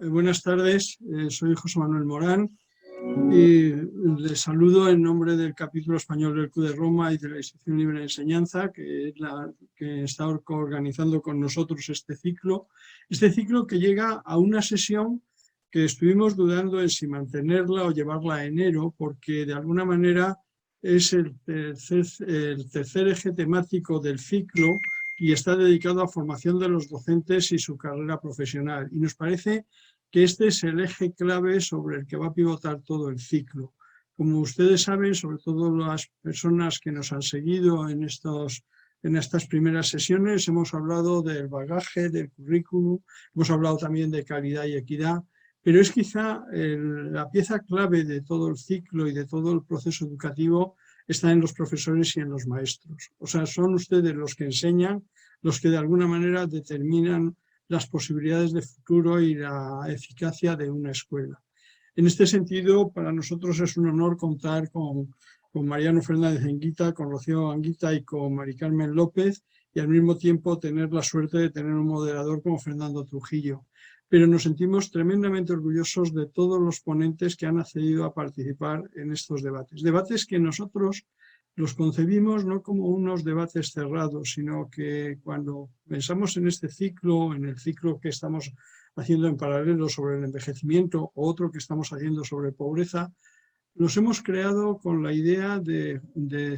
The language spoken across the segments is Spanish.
Buenas tardes, soy José Manuel Morán y les saludo en nombre del capítulo español del CU de Roma y de la Institución Libre de Enseñanza, que es la que está organizando con nosotros este ciclo que llega a una sesión que estuvimos dudando en si mantenerla o llevarla a enero, porque de alguna manera es el tercer eje temático del ciclo y está dedicado a formación de los docentes y su carrera profesional. Y nos parece que este es el eje clave sobre el que va a pivotar todo el ciclo. Como ustedes saben, sobre todo las personas que nos han seguido en estas primeras sesiones, hemos hablado del bagaje, del currículum, hemos hablado también de calidad y equidad, pero es quizá la pieza clave de todo el ciclo y de todo el proceso educativo está en los profesores y en los maestros. O sea, son ustedes los que enseñan, los que de alguna manera determinan las posibilidades de futuro y la eficacia de una escuela. En este sentido, para nosotros es un honor contar con Mariano Fernández Anguita, con Rocío Anguita y con Mari Carmen López, y al mismo tiempo tener la suerte de tener un moderador como Fernando Trujillo. Pero nos sentimos tremendamente orgullosos de todos los ponentes que han accedido a participar en estos debates. Debates que nosotros los concebimos no como unos debates cerrados, sino que cuando pensamos en este ciclo, en el ciclo que estamos haciendo en paralelo sobre el envejecimiento o otro que estamos haciendo sobre pobreza, los hemos creado con la idea de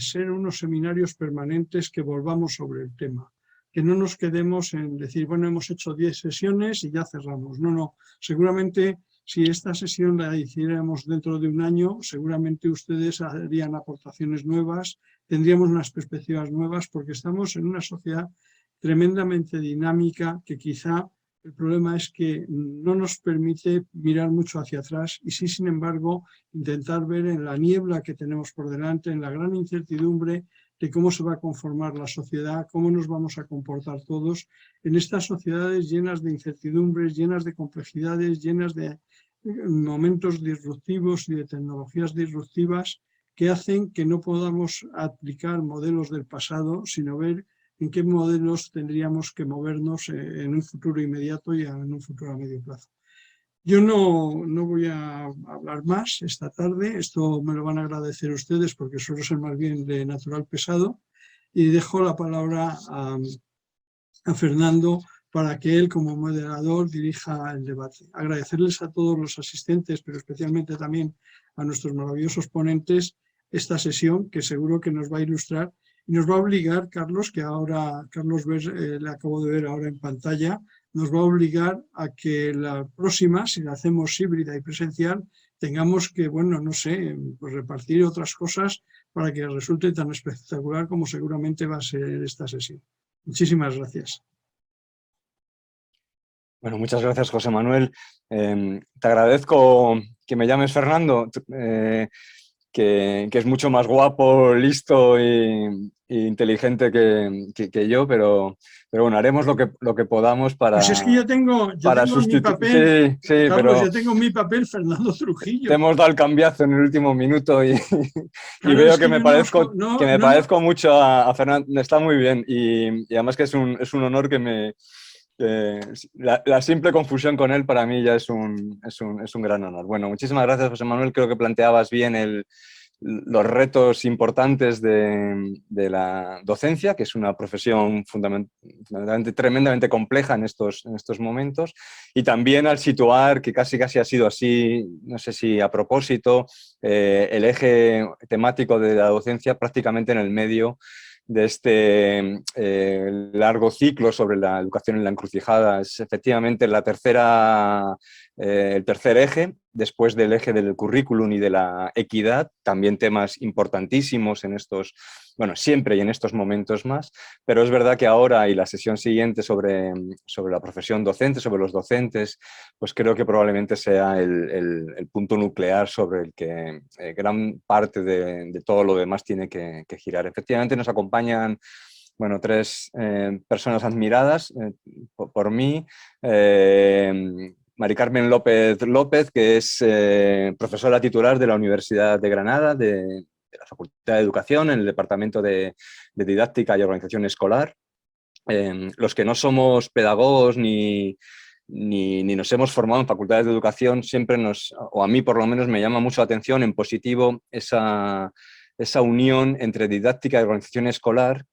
ser unos seminarios permanentes que volvamos sobre el tema, que no nos quedemos en decir, bueno, hemos hecho 10 sesiones y ya cerramos. No, seguramente si esta sesión la hiciéramos dentro de un año, seguramente ustedes harían aportaciones nuevas, tendríamos unas perspectivas nuevas, porque estamos en una sociedad tremendamente dinámica que quizá el problema es que no nos permite mirar mucho hacia atrás y sí, sin embargo, intentar ver en la niebla que tenemos por delante, en la gran incertidumbre de cómo se va a conformar la sociedad, cómo nos vamos a comportar todos en estas sociedades llenas de incertidumbres, llenas de complejidades, llenas de momentos disruptivos y de tecnologías disruptivas que hacen que no podamos aplicar modelos del pasado, sino ver en qué modelos tendríamos que movernos en un futuro inmediato y en un futuro a medio plazo. Yo no voy a hablar más esta tarde, esto me lo van a agradecer ustedes porque suelo ser más bien de natural pesado, y dejo la palabra a Fernando para que él como moderador dirija el debate. Agradecerles a todos los asistentes, pero especialmente también a nuestros maravillosos ponentes, esta sesión que seguro que nos va a ilustrar y nos va a obligar, Carlos, que ahora Carlos le acabo de ver ahora en pantalla, nos va a obligar a que la próxima, si la hacemos híbrida y presencial, tengamos que, bueno, no sé, pues repartir otras cosas para que resulte tan espectacular como seguramente va a ser esta sesión. Muchísimas gracias. Bueno, muchas gracias, José Manuel. Te agradezco que me llames Fernando, que es mucho más guapo, listo e inteligente que yo, pero bueno, haremos lo que podamos para... Pues es que yo tengo mi papel, sí, Carlos, pero yo tengo mi papel Fernando Trujillo. te hemos dado el cambiazo en el último minuto y Claro, veo es que me parezco mucho a Fernando. Está muy bien y además que es un honor que la simple confusión con él para mí ya es un gran honor. Bueno, muchísimas gracias, José Manuel. Creo que planteabas bien los retos importantes de la docencia, que es una profesión fundamentalmente tremendamente compleja en estos momentos, y también al situar, que casi ha sido así, no sé si a propósito, el eje temático de la docencia prácticamente en el medio de este largo ciclo sobre la educación en la encrucijada. Es efectivamente el tercer eje, después del eje del currículum y de la equidad, también temas importantísimos en estos, bueno, siempre y en estos momentos más, pero es verdad que ahora y la sesión siguiente sobre la profesión docente, sobre los docentes, pues creo que probablemente sea el punto nuclear sobre el que gran parte de todo lo demás tiene que girar. Efectivamente nos acompañan, bueno, tres personas admiradas por mí. Mari Carmen López López, que es profesora titular de la Universidad de Granada, de la Facultad de Educación, en el Departamento de Didáctica y Organización Escolar. Los que no somos pedagogos ni ni nos hemos formado en facultades de educación, siempre o a mí por lo menos me llama mucho la atención en positivo esa unión entre didáctica y organización escolar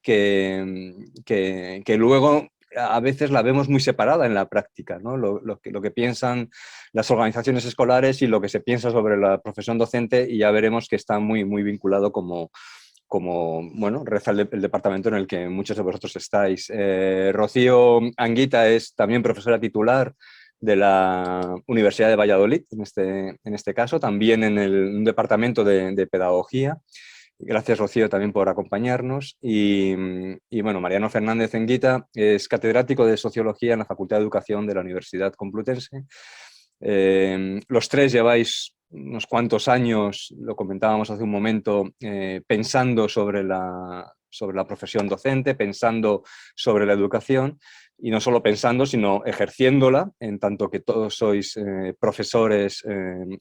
que luego a veces la vemos muy separada en la práctica, ¿no? Lo que piensan las organizaciones escolares y lo que se piensa sobre la profesión docente, y ya veremos que está muy, muy vinculado como bueno, reza el departamento en el que muchos de vosotros estáis. Rocío Anguita es también profesora titular de la Universidad de Valladolid, en este caso, también en un departamento de pedagogía. Gracias, Rocío, también por acompañarnos. Y bueno, Mariano Fernández Anguita es catedrático de Sociología en la Facultad de Educación de la Universidad Complutense. Los tres lleváis unos cuantos años, lo comentábamos hace un momento, pensando sobre la profesión docente, pensando sobre la educación, y no solo pensando, sino ejerciéndola, en tanto que todos sois profesores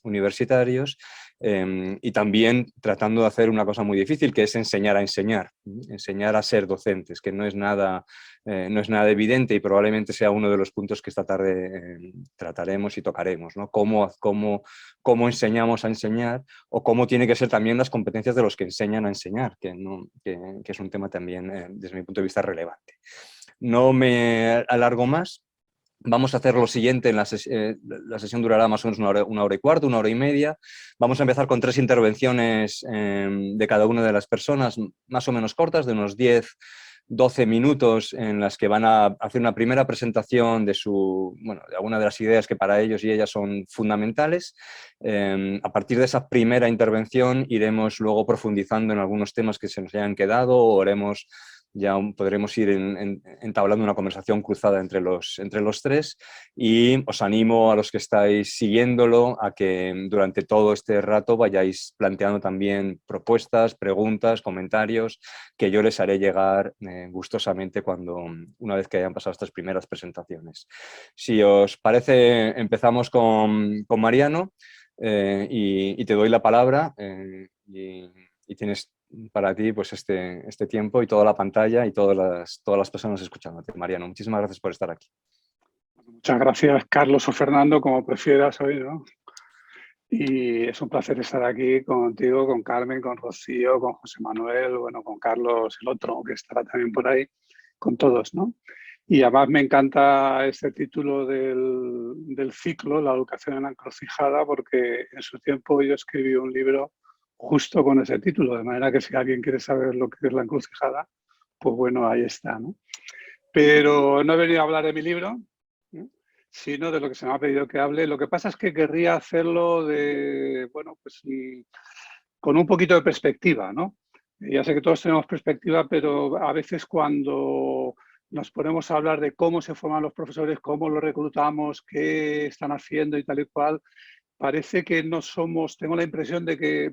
universitarios, y también tratando de hacer una cosa muy difícil, que es enseñar a enseñar, enseñar a ser docentes, que no es nada evidente, y probablemente sea uno de los puntos que esta tarde trataremos y tocaremos, ¿no? Cómo enseñamos a enseñar, o cómo tiene que ser también las competencias de los que enseñan a enseñar, que es un tema también, desde mi punto de vista, relevante. No me alargo más. Vamos a hacer lo siguiente, la sesión durará más o menos una hora y cuarto, una hora y media. Vamos a empezar con 3 intervenciones de cada una de las personas, más o menos cortas, de unos 10-12 minutos, en las que van a hacer una primera presentación de alguna de las ideas que para ellos y ellas son fundamentales. A partir de esa primera intervención iremos luego profundizando en algunos temas que se nos hayan quedado, o ya podremos ir entablando una conversación cruzada entre los tres, y os animo a los que estáis siguiéndolo a que durante todo este rato vayáis planteando también propuestas, preguntas, comentarios, que yo les haré llegar gustosamente una vez que hayan pasado estas primeras presentaciones. Si os parece, empezamos con Mariano, y te doy la palabra, y tienes para ti pues este tiempo y toda la pantalla y todas las personas escuchándote. Mariano, muchísimas gracias por estar aquí. Muchas gracias, Carlos o Fernando, como prefieras hoy, ¿no? Y es un placer estar aquí contigo, con Carmen, con Rocío, con José Manuel, bueno, con Carlos, el otro, que estará también por ahí, con todos, ¿no? Y además me encanta este título del ciclo, La educación en la encrucijada, porque en su tiempo yo escribí un libro justo con ese título, de manera que si alguien quiere saber lo que es la encrucijada, pues bueno, ahí está, ¿no? Pero no he venido a hablar de mi libro, ¿no?, sino de lo que se me ha pedido que hable. Lo que pasa es que querría hacerlo con un poquito de perspectiva, ¿no? Ya sé que todos tenemos perspectiva, pero a veces cuando nos ponemos a hablar de cómo se forman los profesores, cómo los reclutamos, qué están haciendo y tal y cual, parece que no somos, tengo la impresión de que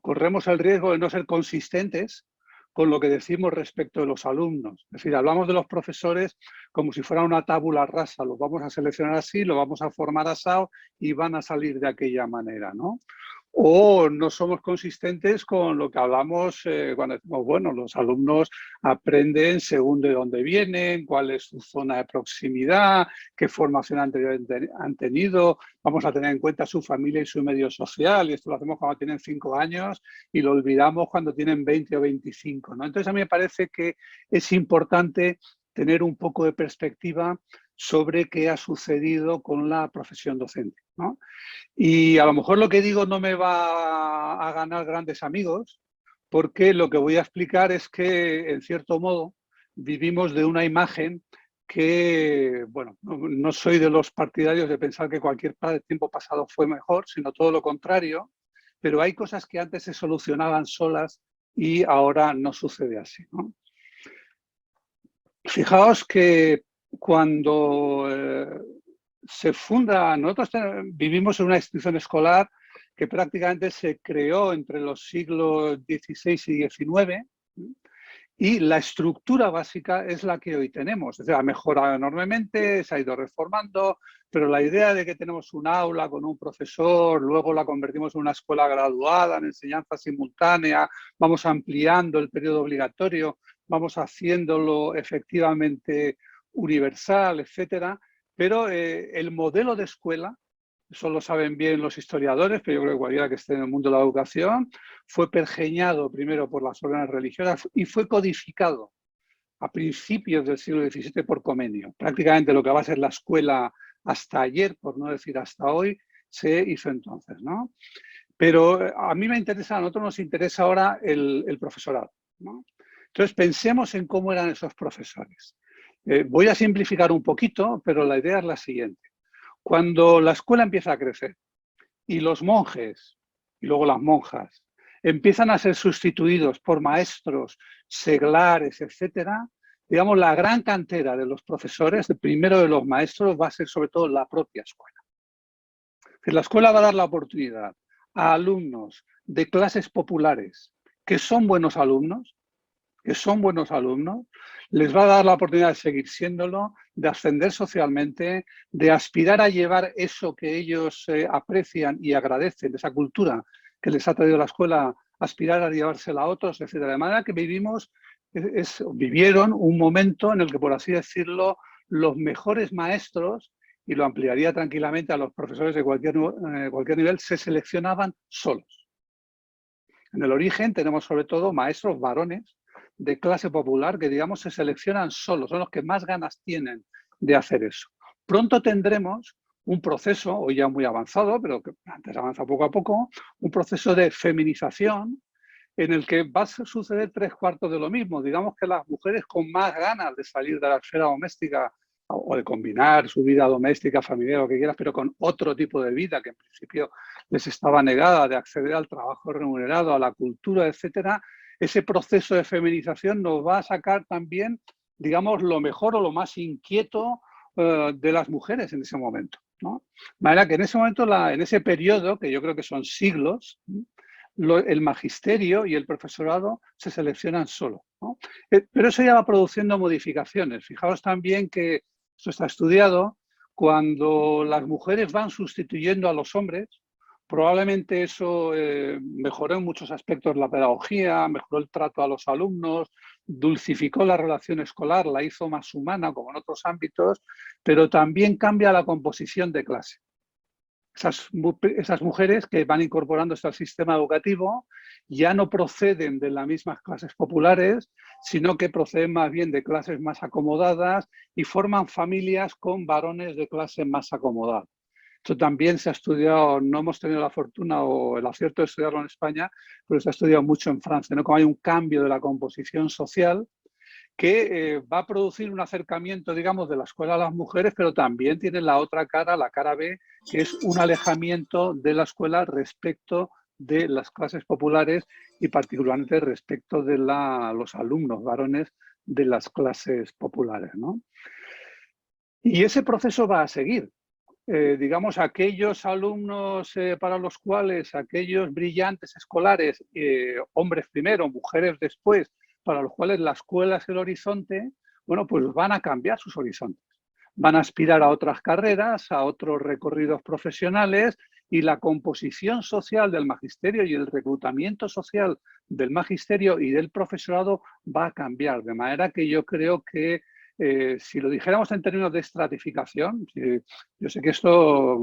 corremos el riesgo de no ser consistentes con lo que decimos respecto de los alumnos. Es decir, hablamos de los profesores como si fuera una tábula rasa, los vamos a seleccionar así, los vamos a formar asado y van a salir de aquella manera, ¿no? O no somos consistentes con lo que hablamos cuando decimos, bueno, los alumnos aprenden según de dónde vienen, cuál es su zona de proximidad, qué formación anterior han tenido, vamos a tener en cuenta su familia y su medio social, y esto lo hacemos cuando tienen 5 años y lo olvidamos cuando tienen 20 o 25, ¿no? Entonces a mí me parece que es importante tener un poco de perspectiva sobre qué ha sucedido con la profesión docente, ¿no? Y a lo mejor lo que digo no me va a ganar grandes amigos, porque lo que voy a explicar es que, en cierto modo, vivimos de una imagen que, bueno, no soy de los partidarios de pensar que cualquier tiempo pasado fue mejor, sino todo lo contrario, pero hay cosas que antes se solucionaban solas y ahora no sucede así, ¿no? Fijaos que cuando se funda, nosotros vivimos en una institución escolar que prácticamente se creó entre los siglos XVI y XIX, y la estructura básica es la que hoy tenemos. Es decir, ha mejorado enormemente, se ha ido reformando, pero la idea de que tenemos un aula con un profesor, luego la convertimos en una escuela graduada, en enseñanza simultánea, vamos ampliando el periodo obligatorio, vamos haciéndolo efectivamente universal, etcétera, Pero el modelo de escuela, eso lo saben bien los historiadores, pero yo creo que cualquiera que esté en el mundo de la educación, fue pergeñado primero por las órdenes religiosas y fue codificado a principios del siglo XVII por Comenio. Prácticamente lo que va a ser la escuela hasta ayer, por no decir hasta hoy, se hizo entonces, ¿no? Pero a mí me interesa, a nosotros nos interesa ahora el profesorado, ¿no? Entonces pensemos en cómo eran esos profesores. Voy a simplificar un poquito, pero la idea es la siguiente. Cuando la escuela empieza a crecer y los monjes, y luego las monjas, empiezan a ser sustituidos por maestros, seglares, etcétera, digamos, la gran cantera de los profesores, el primero de los maestros, va a ser sobre todo la propia escuela. La escuela va a dar la oportunidad a alumnos de clases populares que son buenos alumnos, les va a dar la oportunidad de seguir siéndolo, de ascender socialmente, de aspirar a llevar eso que ellos aprecian y agradecen, esa cultura que les ha traído la escuela, aspirar a llevársela a otros, etc. De manera que vivieron un momento en el que, por así decirlo, los mejores maestros, y lo ampliaría tranquilamente a los profesores de cualquier nivel, se seleccionaban solos. En el origen tenemos sobre todo maestros varones de clase popular que, digamos, se seleccionan solos, son los que más ganas tienen de hacer eso. Pronto tendremos un proceso, hoy ya muy avanzado, pero que antes avanza poco a poco, un proceso de feminización en el que va a suceder 3/4 de lo mismo. Digamos que las mujeres con más ganas de salir de la esfera doméstica o de combinar su vida doméstica, familiar, lo que quieras, pero con otro tipo de vida que en principio les estaba negada, de acceder al trabajo remunerado, a la cultura, etcétera. Ese proceso de feminización nos va a sacar también, digamos, lo mejor o lo más inquieto de las mujeres en ese momento, ¿no? De manera que en ese momento, en ese periodo, que yo creo que son siglos, el magisterio y el profesorado se seleccionan solo, ¿no? Pero eso ya va produciendo modificaciones. Fijaos también que esto está estudiado, cuando las mujeres van sustituyendo a los hombres, probablemente eso mejoró en muchos aspectos la pedagogía, mejoró el trato a los alumnos, dulcificó la relación escolar, la hizo más humana, como en otros ámbitos, pero también cambia la composición de clase. Esas mujeres que van incorporándose al sistema educativo ya no proceden de las mismas clases populares, sino que proceden más bien de clases más acomodadas y forman familias con varones de clase más acomodada. Esto también se ha estudiado, no hemos tenido la fortuna o el acierto de estudiarlo en España, pero se ha estudiado mucho en Francia, ¿no? Como hay un cambio de la composición social que va a producir un acercamiento, digamos, de la escuela a las mujeres, pero también tiene la otra cara, la cara B, que es un alejamiento de la escuela respecto de las clases populares y particularmente respecto de los alumnos varones de las clases populares, ¿no? Y ese proceso va a seguir. Digamos, aquellos alumnos para los cuales, aquellos brillantes escolares, hombres primero, mujeres después, para los cuales la escuela es el horizonte, bueno, pues van a cambiar sus horizontes. Van a aspirar a otras carreras, a otros recorridos profesionales y la composición social del magisterio y el reclutamiento social del magisterio y del profesorado va a cambiar. De manera que yo creo que si lo dijéramos en términos de estratificación, yo sé que esto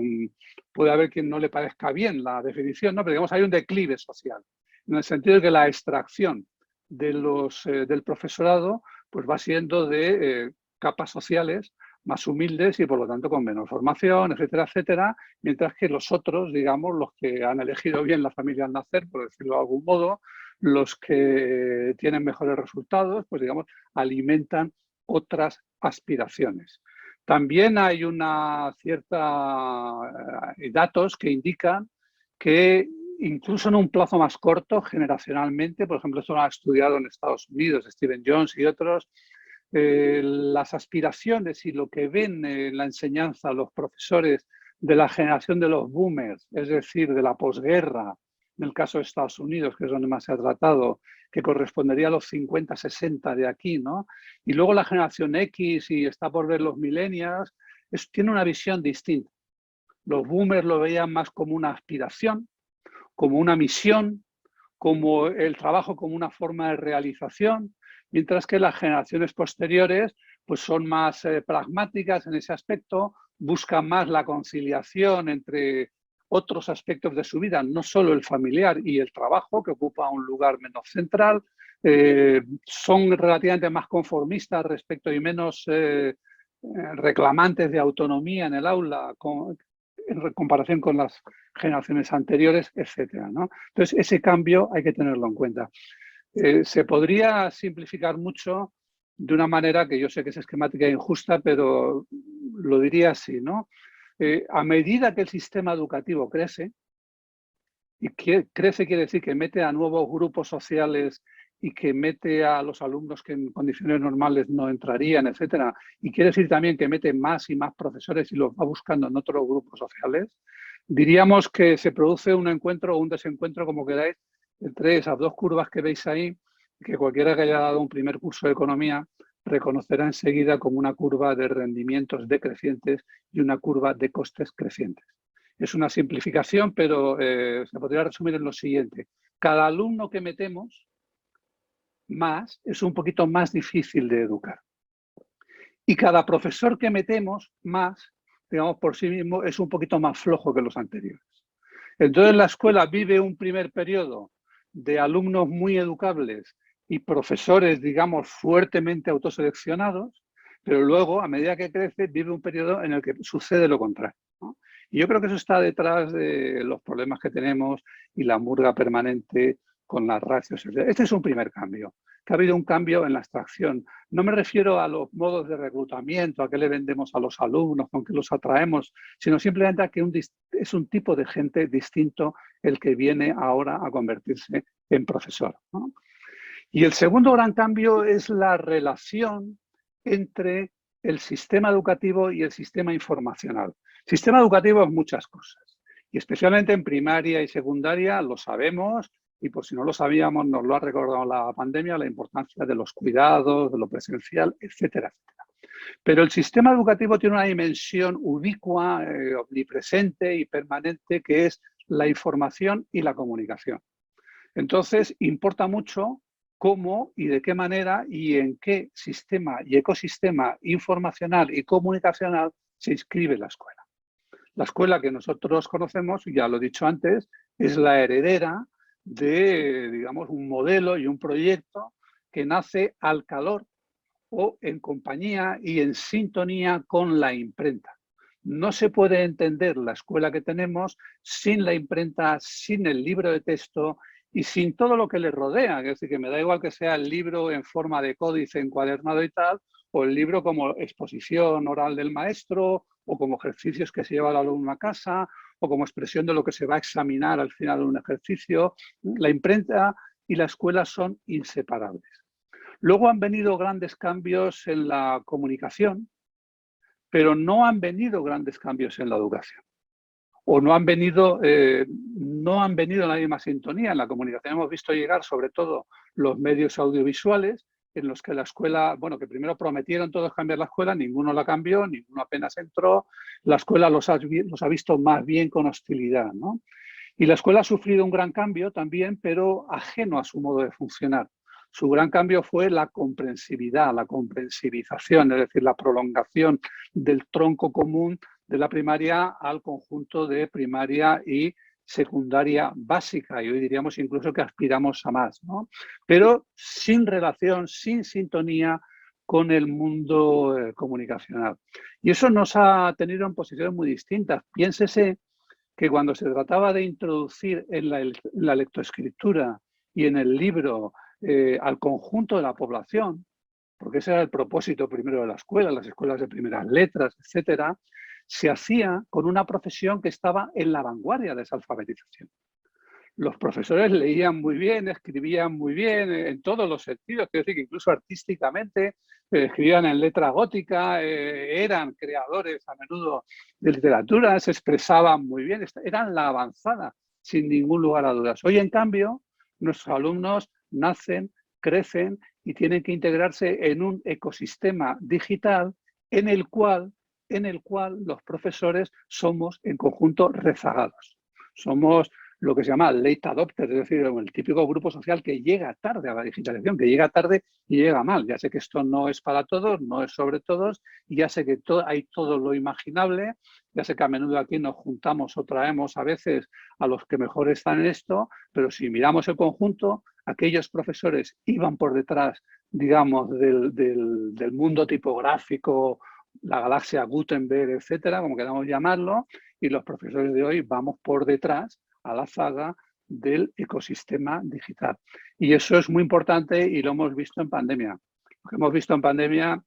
puede haber quien no le parezca bien la definición, ¿no? Pero digamos hay un declive social, en el sentido de que la extracción del profesorado pues va siendo de capas sociales más humildes y por lo tanto con menos formación, etcétera, etcétera, mientras que los otros, digamos, los que han elegido bien la familia al nacer, por decirlo de algún modo, los que tienen mejores resultados, pues digamos, alimentan otras aspiraciones. También hay una cierta datos que indican que incluso en un plazo más corto, generacionalmente, por ejemplo, esto lo ha estudiado en Estados Unidos, Stephen Jones y otros, las aspiraciones y lo que ven en la enseñanza los profesores de la generación de los boomers, es decir, de la posguerra, en el caso de Estados Unidos, que es donde más se ha tratado, que correspondería a los 50, 60 de aquí, ¿no? Y luego la generación X y está por ver los millennials, tiene una visión distinta. Los boomers lo veían más como una aspiración, como una misión, como el trabajo como una forma de realización, mientras que las generaciones posteriores pues son más pragmáticas en ese aspecto, buscan más la conciliación entre otros aspectos de su vida, no solo el familiar y el trabajo, que ocupa un lugar menos central, son relativamente más conformistas respecto y menos reclamantes de autonomía en el aula en comparación con las generaciones anteriores, etcétera, ¿no? Entonces, ese cambio hay que tenerlo en cuenta. Se podría simplificar mucho de una manera que yo sé que es esquemática e injusta, pero lo diría así, ¿no? A medida que el sistema educativo crece, y crece quiere decir que mete a nuevos grupos sociales y que mete a los alumnos que en condiciones normales no entrarían, etcétera, y quiere decir también que mete más y más profesores y los va buscando en otros grupos sociales, diríamos que se produce un encuentro o un desencuentro, como queráis, entre esas dos curvas que veis ahí, que cualquiera que haya dado un primer curso de economía reconocerá enseguida como una curva de rendimientos decrecientes y una curva de costes crecientes. Es una simplificación, pero se podría resumir en lo siguiente. Cada alumno que metemos más es un poquito más difícil de educar. Y cada profesor que metemos más, digamos por sí mismo, es un poquito más flojo que los anteriores. Entonces la escuela vive un primer periodo de alumnos muy educables y profesores, digamos, fuertemente autoseleccionados, pero luego, a medida que crece, vive un periodo en el que sucede lo contrario, ¿no? Y yo creo que eso está detrás de los problemas que tenemos y la murga permanente con las ratios. Este es un primer cambio, que ha habido un cambio en la extracción. No me refiero a los modos de reclutamiento, a qué le vendemos a los alumnos, con qué los atraemos, sino simplemente a que es un tipo de gente distinto el que viene ahora a convertirse en profesor, ¿no? Y el segundo gran cambio es la relación entre el sistema educativo y el sistema informacional. El sistema educativo es muchas cosas, y especialmente en primaria y secundaria lo sabemos, y por si no lo sabíamos nos lo ha recordado la pandemia, la importancia de los cuidados, de lo presencial, etcétera, etcétera. Pero el sistema educativo tiene una dimensión ubicua, omnipresente y permanente, que es la información y la comunicación. Entonces, importa mucho cómo y de qué manera y en qué sistema y ecosistema informacional y comunicacional se inscribe la escuela. La escuela que nosotros conocemos, ya lo he dicho antes, es la heredera de, digamos, un modelo y un proyecto que nace al calor o en compañía y en sintonía con la imprenta. No se puede entender la escuela que tenemos sin la imprenta, sin el libro de texto y sin todo lo que le rodea. Es decir, que me da igual que sea el libro en forma de códice encuadernado y tal, o el libro como exposición oral del maestro, o como ejercicios que se lleva el alumno a casa, o como expresión de lo que se va a examinar al final de un ejercicio. La imprenta y la escuela son inseparables. Luego han venido grandes cambios en la comunicación, pero no han venido grandes cambios en la educación. O no han venido en la misma sintonía. En la comunicación hemos visto llegar sobre todo los medios audiovisuales, en los que la escuela, bueno, que primero prometieron todos cambiar la escuela, ninguno la cambió, ninguno apenas entró, la escuela los ha visto más bien con hostilidad, ¿no? Y la escuela ha sufrido un gran cambio también, pero ajeno a su modo de funcionar. Su gran cambio fue la comprensividad, la comprensivización, es decir, la prolongación del tronco común de la primaria al conjunto de primaria y secundaria básica, y hoy diríamos incluso que aspiramos a más, ¿no? Pero sin relación, sin sintonía con el mundo comunicacional. Y eso nos ha tenido en posiciones muy distintas. Piénsese que cuando se trataba de introducir en la lectoescritura y en el libro al conjunto de la población, porque ese era el propósito primero de la escuela, las escuelas de primeras letras, etcétera, se hacía con una profesión que estaba en la vanguardia de esa alfabetización. Los profesores leían muy bien, escribían muy bien, en todos los sentidos, quiero decir que incluso artísticamente escribían en letra gótica, eran creadores a menudo de literatura, se expresaban muy bien, eran la avanzada, sin ningún lugar a dudas. Hoy, en cambio, nuestros alumnos nacen, crecen y tienen que integrarse en un ecosistema digital en el cual los profesores somos en conjunto rezagados. Somos lo que se llama late adopter, es decir, el típico grupo social que llega tarde a la digitalización, que llega tarde y llega mal. Ya sé que esto no es para todos, no es sobre todos, y ya sé que hay todo lo imaginable, ya sé que a menudo aquí nos juntamos o traemos a veces a los que mejor están en esto, pero si miramos el conjunto, aquellos profesores iban por detrás, digamos, del mundo tipográfico, la galaxia Gutenberg, etcétera, como queramos llamarlo, y los profesores de hoy vamos por detrás a la zaga del ecosistema digital. Y eso es muy importante y lo hemos visto en pandemia. Lo que hemos visto en pandemia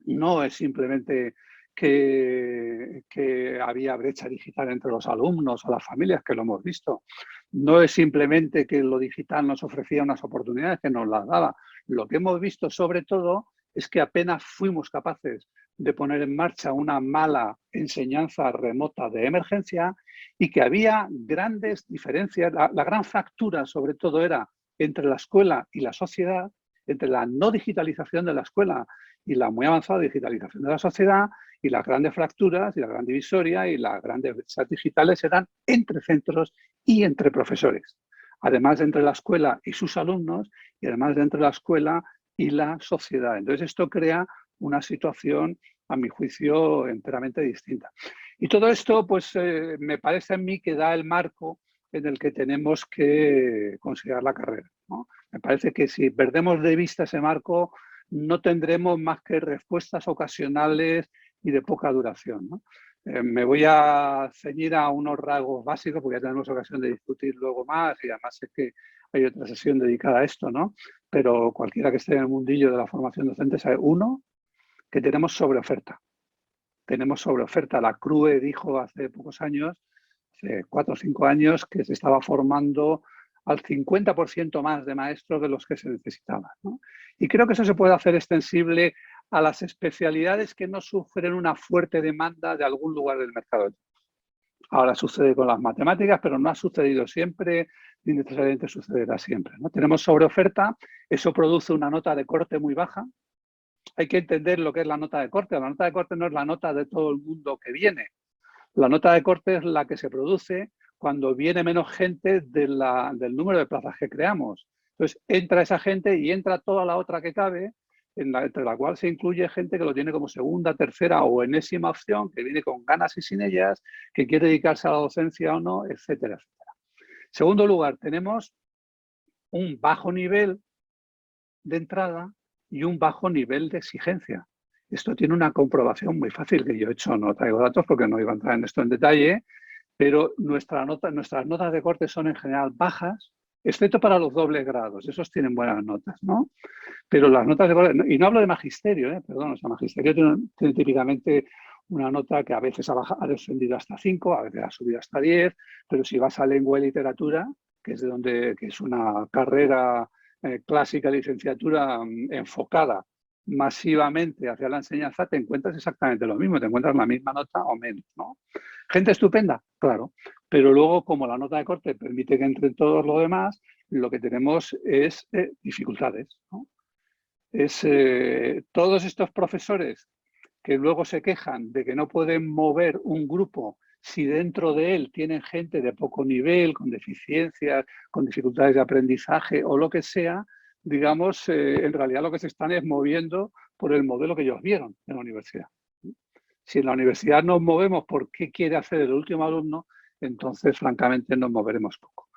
no es simplemente que había brecha digital entre los alumnos o las familias, que lo hemos visto. No es simplemente que lo digital nos ofrecía unas oportunidades, que nos las daba. Lo que hemos visto sobre todo es que apenas fuimos capaces de poner en marcha una mala enseñanza remota de emergencia y que había grandes diferencias. La gran fractura sobre todo era entre la escuela y la sociedad, entre la no digitalización de la escuela y la muy avanzada digitalización de la sociedad, y las grandes fracturas y la gran divisoria y las grandes brechas digitales eran entre centros y entre profesores. Además de entre la escuela y sus alumnos, y además de entre la escuela y la sociedad. Entonces esto crea una situación, a mi juicio, enteramente distinta. Y todo esto, pues, me parece a mí que da el marco en el que tenemos que considerar la carrera, ¿no? Me parece que si perdemos de vista ese marco, no tendremos más que respuestas ocasionales y de poca duración, ¿no? Me voy a ceñir a unos rasgos básicos, porque ya tenemos ocasión de discutir luego más, y además sé que hay otra sesión dedicada a esto, ¿no? Pero cualquiera que esté en el mundillo de la formación docente sabe, uno, que tenemos sobreoferta. Tenemos sobreoferta. La CRUE dijo hace pocos años, hace 4 o 5 años, que se estaba formando al 50% más de maestros de los que se necesitaban, ¿no? Y creo que eso se puede hacer extensible a las especialidades que no sufren una fuerte demanda de algún lugar del mercado. Ahora sucede con las matemáticas, pero no ha sucedido siempre, ni necesariamente sucederá siempre, ¿no? Tenemos sobreoferta, eso produce una nota de corte muy baja. Hay que entender lo que es la nota de corte. La nota de corte no es la nota de todo el mundo que viene. La nota de corte es la que se produce cuando viene menos gente del número de plazas que creamos. Entonces, entra esa gente y entra toda la otra que cabe, entre la cual se incluye gente que lo tiene como segunda, tercera o enésima opción, que viene con ganas y sin ellas, que quiere dedicarse a la docencia o no, etcétera, etcétera. En segundo lugar, tenemos un bajo nivel de entrada y un bajo nivel de exigencia. Esto tiene una comprobación muy fácil, que yo he hecho, no traigo datos porque no iba a entrar en esto en detalle, pero nuestras notas de corte son en general bajas, excepto para los dobles grados, esos tienen buenas notas, ¿no? Pero las notas de corte, y no hablo de magisterio, perdón, o sea, magisterio tiene típicamente una nota que a veces ha descendido hasta 5, a veces ha subido hasta 10, pero si vas a lengua y literatura, que es una carrera clásica, licenciatura enfocada masivamente hacia la enseñanza, te encuentras exactamente lo mismo, te encuentras la misma nota o menos, ¿no? Gente estupenda, claro, pero luego como la nota de corte permite que entre todos los demás, lo que tenemos es dificultades, ¿no? Todos estos profesores que luego se quejan de que no pueden mover un grupo si dentro de él tienen gente de poco nivel, con deficiencias, con dificultades de aprendizaje o lo que sea, digamos, en realidad lo que se están es moviendo por el modelo que ellos vieron en la universidad. Si en la universidad nos movemos por qué quiere hacer el último alumno, entonces francamente nos moveremos poco.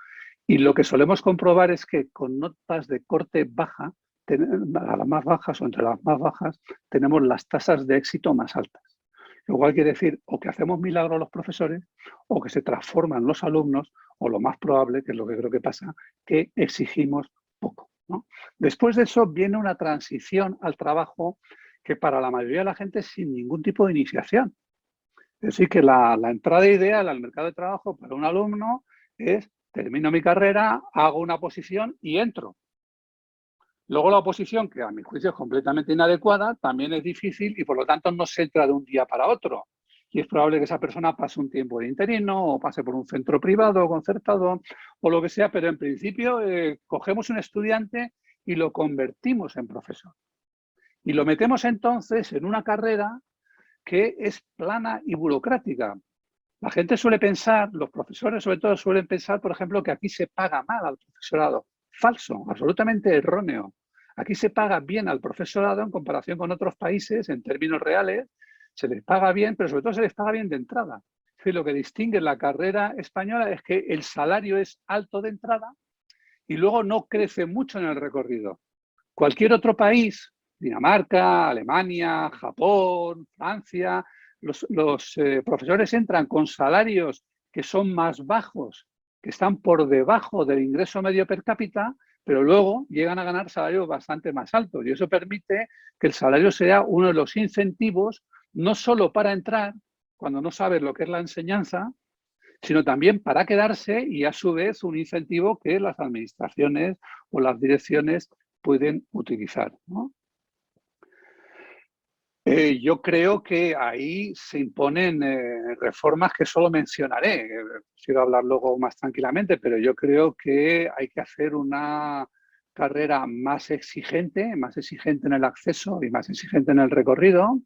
Y lo que solemos comprobar es que con notas de corte baja, a las más bajas o entre las más bajas, tenemos las tasas de éxito más altas. Lo cual quiere decir o que hacemos milagros los profesores o que se transforman los alumnos, o lo más probable, que es lo que creo que pasa, que exigimos poco, ¿no? Después de eso viene una transición al trabajo que para la mayoría de la gente es sin ningún tipo de iniciación. Es decir, que la entrada ideal al mercado de trabajo para un alumno es: termino mi carrera, hago una oposición y entro. Luego la oposición, que a mi juicio es completamente inadecuada, también es difícil y por lo tanto no se entra de un día para otro. Y es probable que esa persona pase un tiempo de interino o pase por un centro privado o concertado o lo que sea, pero en principio cogemos un estudiante y lo convertimos en profesor. Y lo metemos entonces en una carrera que es plana y burocrática. La gente suele pensar, los profesores sobre todo suelen pensar, por ejemplo, que aquí se paga mal al profesorado. Falso, absolutamente erróneo. Aquí se paga bien al profesorado en comparación con otros países, en términos reales, se les paga bien, pero sobre todo se les paga bien de entrada. Es decir, lo que distingue la carrera española es que el salario es alto de entrada y luego no crece mucho en el recorrido. Cualquier otro país, Dinamarca, Alemania, Japón, Francia, los profesores entran con salarios que son más bajos, que están por debajo del ingreso medio per cápita, pero luego llegan a ganar salarios bastante más altos. Y eso permite que el salario sea uno de los incentivos, no solo para entrar, cuando no sabes lo que es la enseñanza, sino también para quedarse y a su vez un incentivo que las administraciones o las direcciones pueden utilizar, ¿no? Yo creo que ahí se imponen reformas que solo mencionaré. Quiero hablar luego más tranquilamente, pero yo creo que hay que hacer una carrera más exigente en el acceso y más exigente en el recorrido.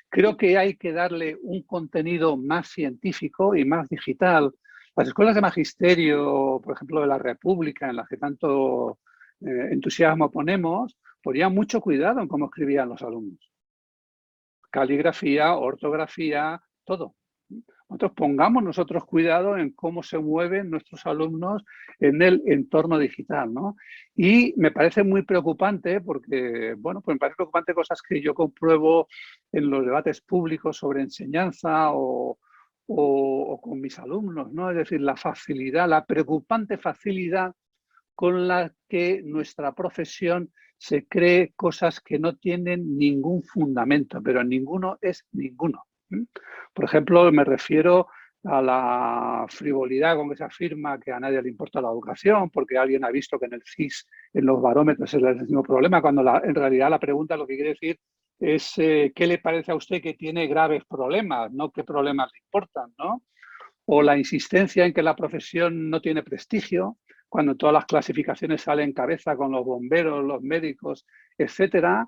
Creo que hay que darle un contenido más científico y más digital. Las escuelas de magisterio, por ejemplo, de la República, en las que tanto entusiasmo ponemos, ponían mucho cuidado en cómo escribían los alumnos. Caligrafía, ortografía, todo. Nosotros pongamos nosotros cuidado en cómo se mueven nuestros alumnos en el entorno digital, ¿no? Y me parece muy preocupante porque, bueno, pues me parece preocupante cosas que yo compruebo en los debates públicos sobre enseñanza o con mis alumnos, ¿no? Es decir, la facilidad, la preocupante facilidad con la que nuestra profesión se cree cosas que no tienen ningún fundamento, pero ninguno es ninguno. Por ejemplo, me refiero a la frivolidad con que se afirma que a nadie le importa la educación porque alguien ha visto que en el CIS, en los barómetros, es el mismo problema, cuando en realidad la pregunta lo que quiere decir es ¿qué le parece a usted que tiene graves problemas? No qué problemas le importan, ¿no? O la insistencia en que la profesión no tiene prestigio, cuando todas las clasificaciones salen cabeza con los bomberos, los médicos, etcétera,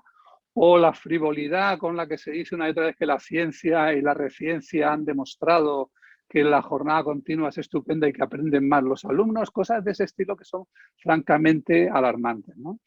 o la frivolidad con la que se dice una y otra vez que la ciencia y la reciencia han demostrado que la jornada continua es estupenda y que aprenden más los alumnos, cosas de ese estilo que son francamente alarmantes, ¿no?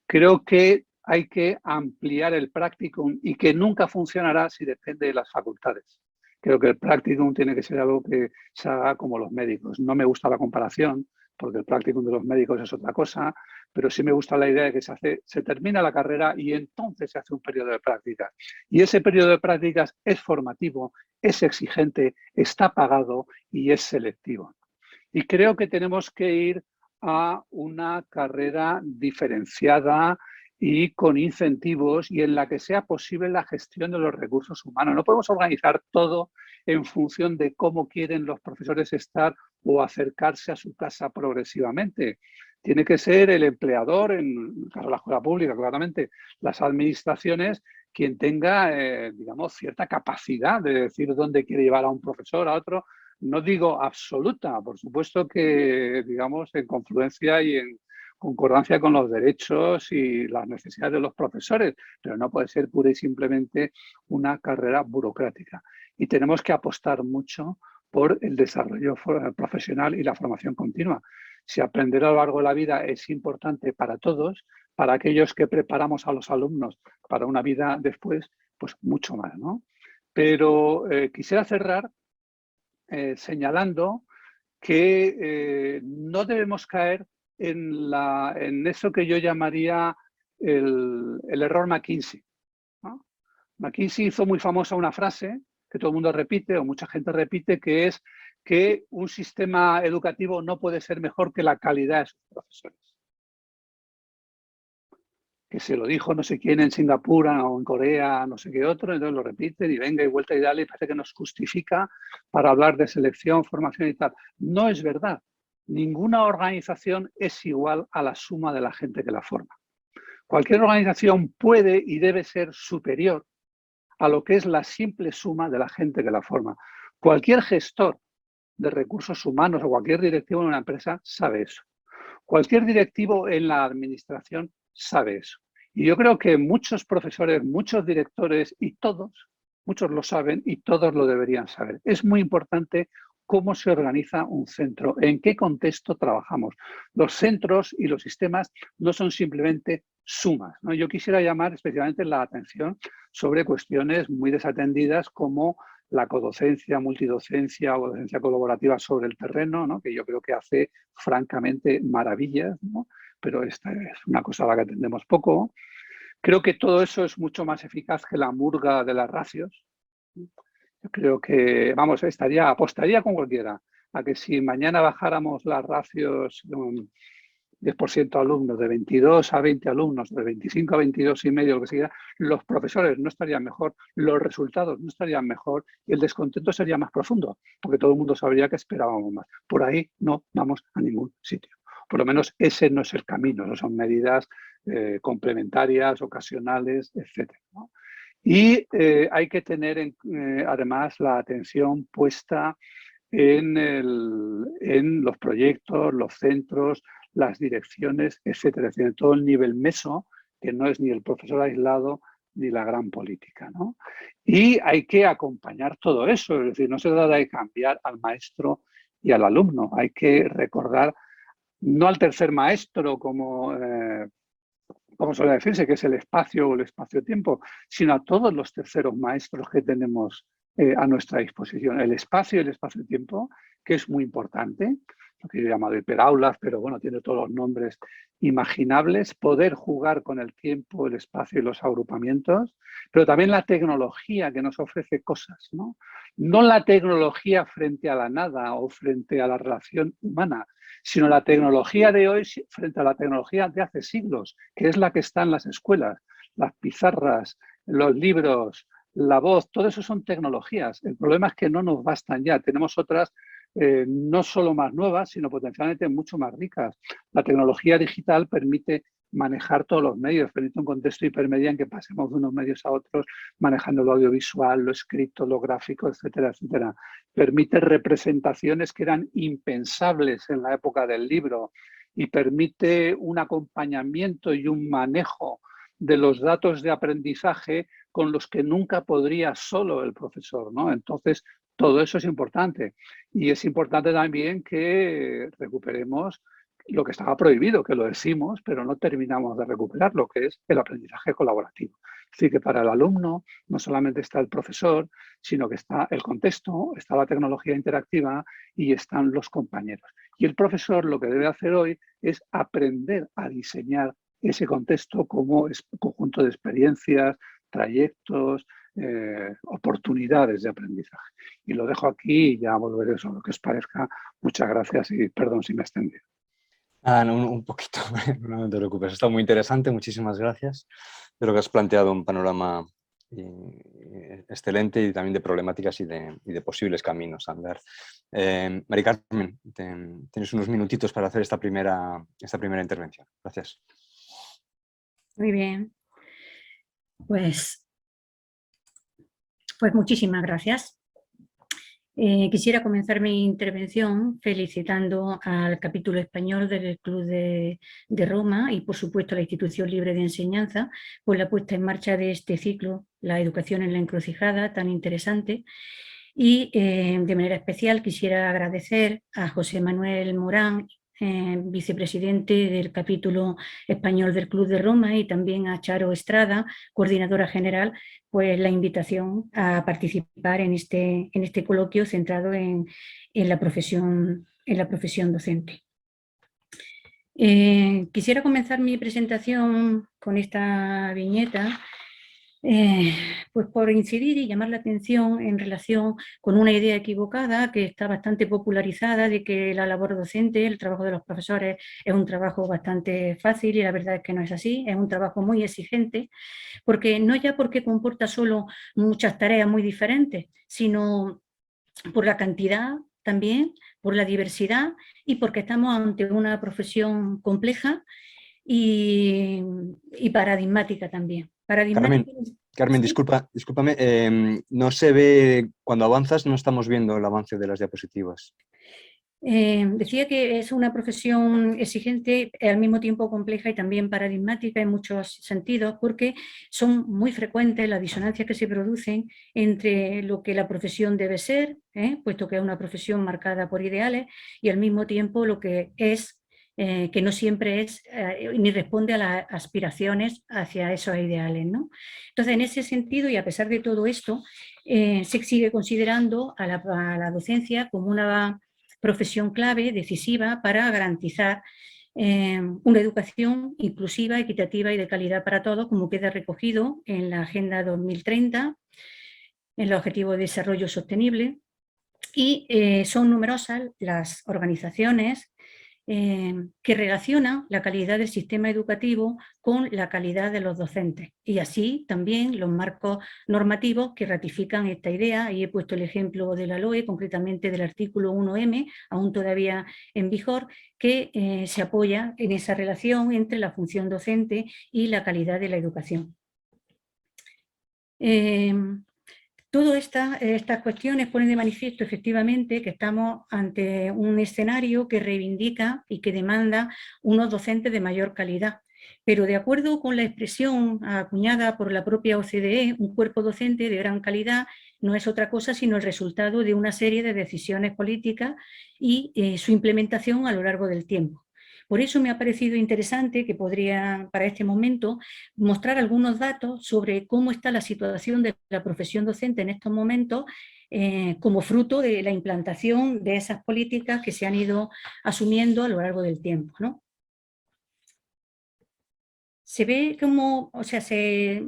Creo que hay que ampliar el practicum y que nunca funcionará si depende de las facultades. Creo que el practicum tiene que ser algo que se haga como los médicos. No me gusta la comparación, porque el practicum de los médicos es otra cosa, pero sí me gusta la idea de que se termina la carrera y entonces se hace un periodo de prácticas. Y ese periodo de prácticas es formativo, es exigente, está pagado y es selectivo. Y creo que tenemos que ir a una carrera diferenciada y con incentivos y en la que sea posible la gestión de los recursos humanos. No podemos organizar todo en función de cómo quieren los profesores estar o acercarse a su casa progresivamente. Tiene que ser el empleador, en el caso de la escuela pública, claramente, las administraciones, quien tenga, digamos, cierta capacidad de decir dónde quiere llevar a un profesor, a otro. No digo absoluta, por supuesto que, digamos, en confluencia y en concordancia con los derechos y las necesidades de los profesores, pero no puede ser pura y simplemente una carrera burocrática. Y tenemos que apostar mucho por el desarrollo profesional y la formación continua. Si aprender a lo largo de la vida es importante para todos, para aquellos que preparamos a los alumnos para una vida después, pues mucho más, ¿no? Pero quisiera cerrar señalando que no debemos caer en eso que yo llamaría el error McKinsey, ¿no? McKinsey hizo muy famosa una frase que todo el mundo repite o mucha gente repite, que es que un sistema educativo no puede ser mejor que la calidad de sus profesores. Que se lo dijo no sé quién en Singapur o en Corea, no sé qué otro, entonces lo repiten y venga y vuelta y dale, y parece que nos justifica para hablar de selección, formación y tal. No es verdad. Ninguna organización es igual a la suma de la gente que la forma. Cualquier organización puede y debe ser superior a lo que es la simple suma de la gente que la forma. Cualquier gestor de recursos humanos o cualquier directivo en una empresa sabe eso. Cualquier directivo en la administración sabe eso. Y yo creo que muchos profesores, muchos directores y todos, muchos lo saben y todos lo deberían saber. Es muy importante cómo se organiza un centro, en qué contexto trabajamos. Los centros y los sistemas no son simplemente sumas, ¿no? Yo quisiera llamar especialmente la atención sobre cuestiones muy desatendidas como la codocencia, multidocencia o docencia colaborativa sobre el terreno, ¿no? Que yo creo que hace francamente maravillas, ¿no? Pero esta es una cosa a la que atendemos poco. Creo que todo eso es mucho más eficaz que la murga de las ratios. Yo creo que, vamos, apostaría con cualquiera a que si mañana bajáramos las ratios de un 10% alumnos, de 22 a 20 alumnos, de 25 a 22 y medio, lo que sea, los profesores no estarían mejor, los resultados no estarían mejor y el descontento sería más profundo, porque todo el mundo sabría que esperábamos más. Por ahí no vamos a ningún sitio. Por lo menos ese no es el camino, no son medidas complementarias, ocasionales, etc., ¿no? Y hay que tener además la atención puesta en los proyectos, los centros, las direcciones, etcétera, es decir, en todo el nivel meso, que no es ni el profesor aislado ni la gran política, ¿no? Y hay que acompañar todo eso, es decir, no se trata de cambiar al maestro y al alumno, hay que recordar no al tercer maestro como suele decirse, que es el espacio o el espacio-tiempo, sino a todos los terceros maestros que tenemos a nuestra disposición. El espacio y el espacio-tiempo, que es muy importante, lo que yo he llamado hiperaulas, pero bueno, tiene todos los nombres imaginables, poder jugar con el tiempo, el espacio y los agrupamientos, pero también la tecnología que nos ofrece cosas, ¿no? No la tecnología frente a la nada o frente a la relación humana, sino la tecnología de hoy frente a la tecnología de hace siglos, que es la que está en las escuelas, las pizarras, los libros, la voz, todo eso son tecnologías. El problema es que no nos bastan ya, tenemos otras no solo más nuevas, sino potencialmente mucho más ricas. La tecnología digital permite manejar todos los medios, permite un contexto hipermedia en que pasemos de unos medios a otros, manejando lo audiovisual, lo escrito, lo gráfico, etcétera, etcétera. Permite representaciones que eran impensables en la época del libro y permite un acompañamiento y un manejo de los datos de aprendizaje con los que nunca podría solo el profesor, ¿no? Entonces, todo eso es importante. Y es importante también que recuperemos lo que estaba prohibido, que lo decimos, pero no terminamos de recuperar, lo que es el aprendizaje colaborativo. Es decir, que para el alumno no solamente está el profesor, sino que está el contexto, está la tecnología interactiva y están los compañeros. Y el profesor lo que debe hacer hoy es aprender a diseñar ese contexto como conjunto de experiencias, trayectos, oportunidades de aprendizaje. Y lo dejo aquí y ya volveré sobre lo que os parezca. Muchas gracias y perdón si me he extendido. No, un poquito, no te preocupes. Está muy interesante, muchísimas gracias. Creo que has planteado un panorama excelente y también de problemáticas y de posibles caminos a andar. Mari Carmen, tienes unos minutitos para hacer esta primera intervención. Gracias. Muy bien. Pues muchísimas gracias. Quisiera comenzar mi intervención felicitando al capítulo español del Club de Roma y, por supuesto, a la Institución Libre de Enseñanza por la puesta en marcha de este ciclo, La educación en la encrucijada, tan interesante. Y, de manera especial, quisiera agradecer a José Manuel Morán, vicepresidente del capítulo español del Club de Roma, y también a Charo Estrada, coordinadora general, pues la invitación a participar en este coloquio centrado en la profesión docente. Quisiera comenzar mi presentación con esta viñeta, pues por incidir y llamar la atención en relación con una idea equivocada que está bastante popularizada de que la labor docente, el trabajo de los profesores, es un trabajo bastante fácil, y la verdad es que no es así, es un trabajo muy exigente, porque no ya porque comporta solo muchas tareas muy diferentes, sino por la cantidad también, por la diversidad y porque estamos ante una profesión compleja y paradigmática también. Carmen, ¿Sí? discúlpame, no se ve, cuando avanzas no estamos viendo el avance de las diapositivas. Decía que es una profesión exigente, al mismo tiempo compleja y también paradigmática en muchos sentidos, porque son muy frecuentes las disonancias que se producen entre lo que la profesión debe ser, puesto que es una profesión marcada por ideales, y al mismo tiempo lo que es, que no siempre es ni responde a las aspiraciones hacia esos ideales, ¿no? Entonces, en ese sentido, y a pesar de todo esto, se sigue considerando a la docencia como una profesión clave, decisiva, para garantizar una educación inclusiva, equitativa y de calidad para todos, como queda recogido en la Agenda 2030, en los Objetivos de Desarrollo Sostenible, y son numerosas las organizaciones que relacionan la calidad del sistema educativo con la calidad de los docentes, y así también los marcos normativos que ratifican esta idea, y he puesto el ejemplo de la LOE, concretamente del artículo 1M, aún todavía en vigor, que se apoya en esa relación entre la función docente y la calidad de la educación. Todas estas cuestiones ponen de manifiesto efectivamente que estamos ante un escenario que reivindica y que demanda unos docentes de mayor calidad. Pero de acuerdo con la expresión acuñada por la propia OCDE, un cuerpo docente de gran calidad no es otra cosa sino el resultado de una serie de decisiones políticas y su implementación a lo largo del tiempo. Por eso me ha parecido interesante que podría, para este momento, mostrar algunos datos sobre cómo está la situación de la profesión docente en estos momentos como fruto de la implantación de esas políticas que se han ido asumiendo a lo largo del tiempo, ¿no? Se ve como, o sea, se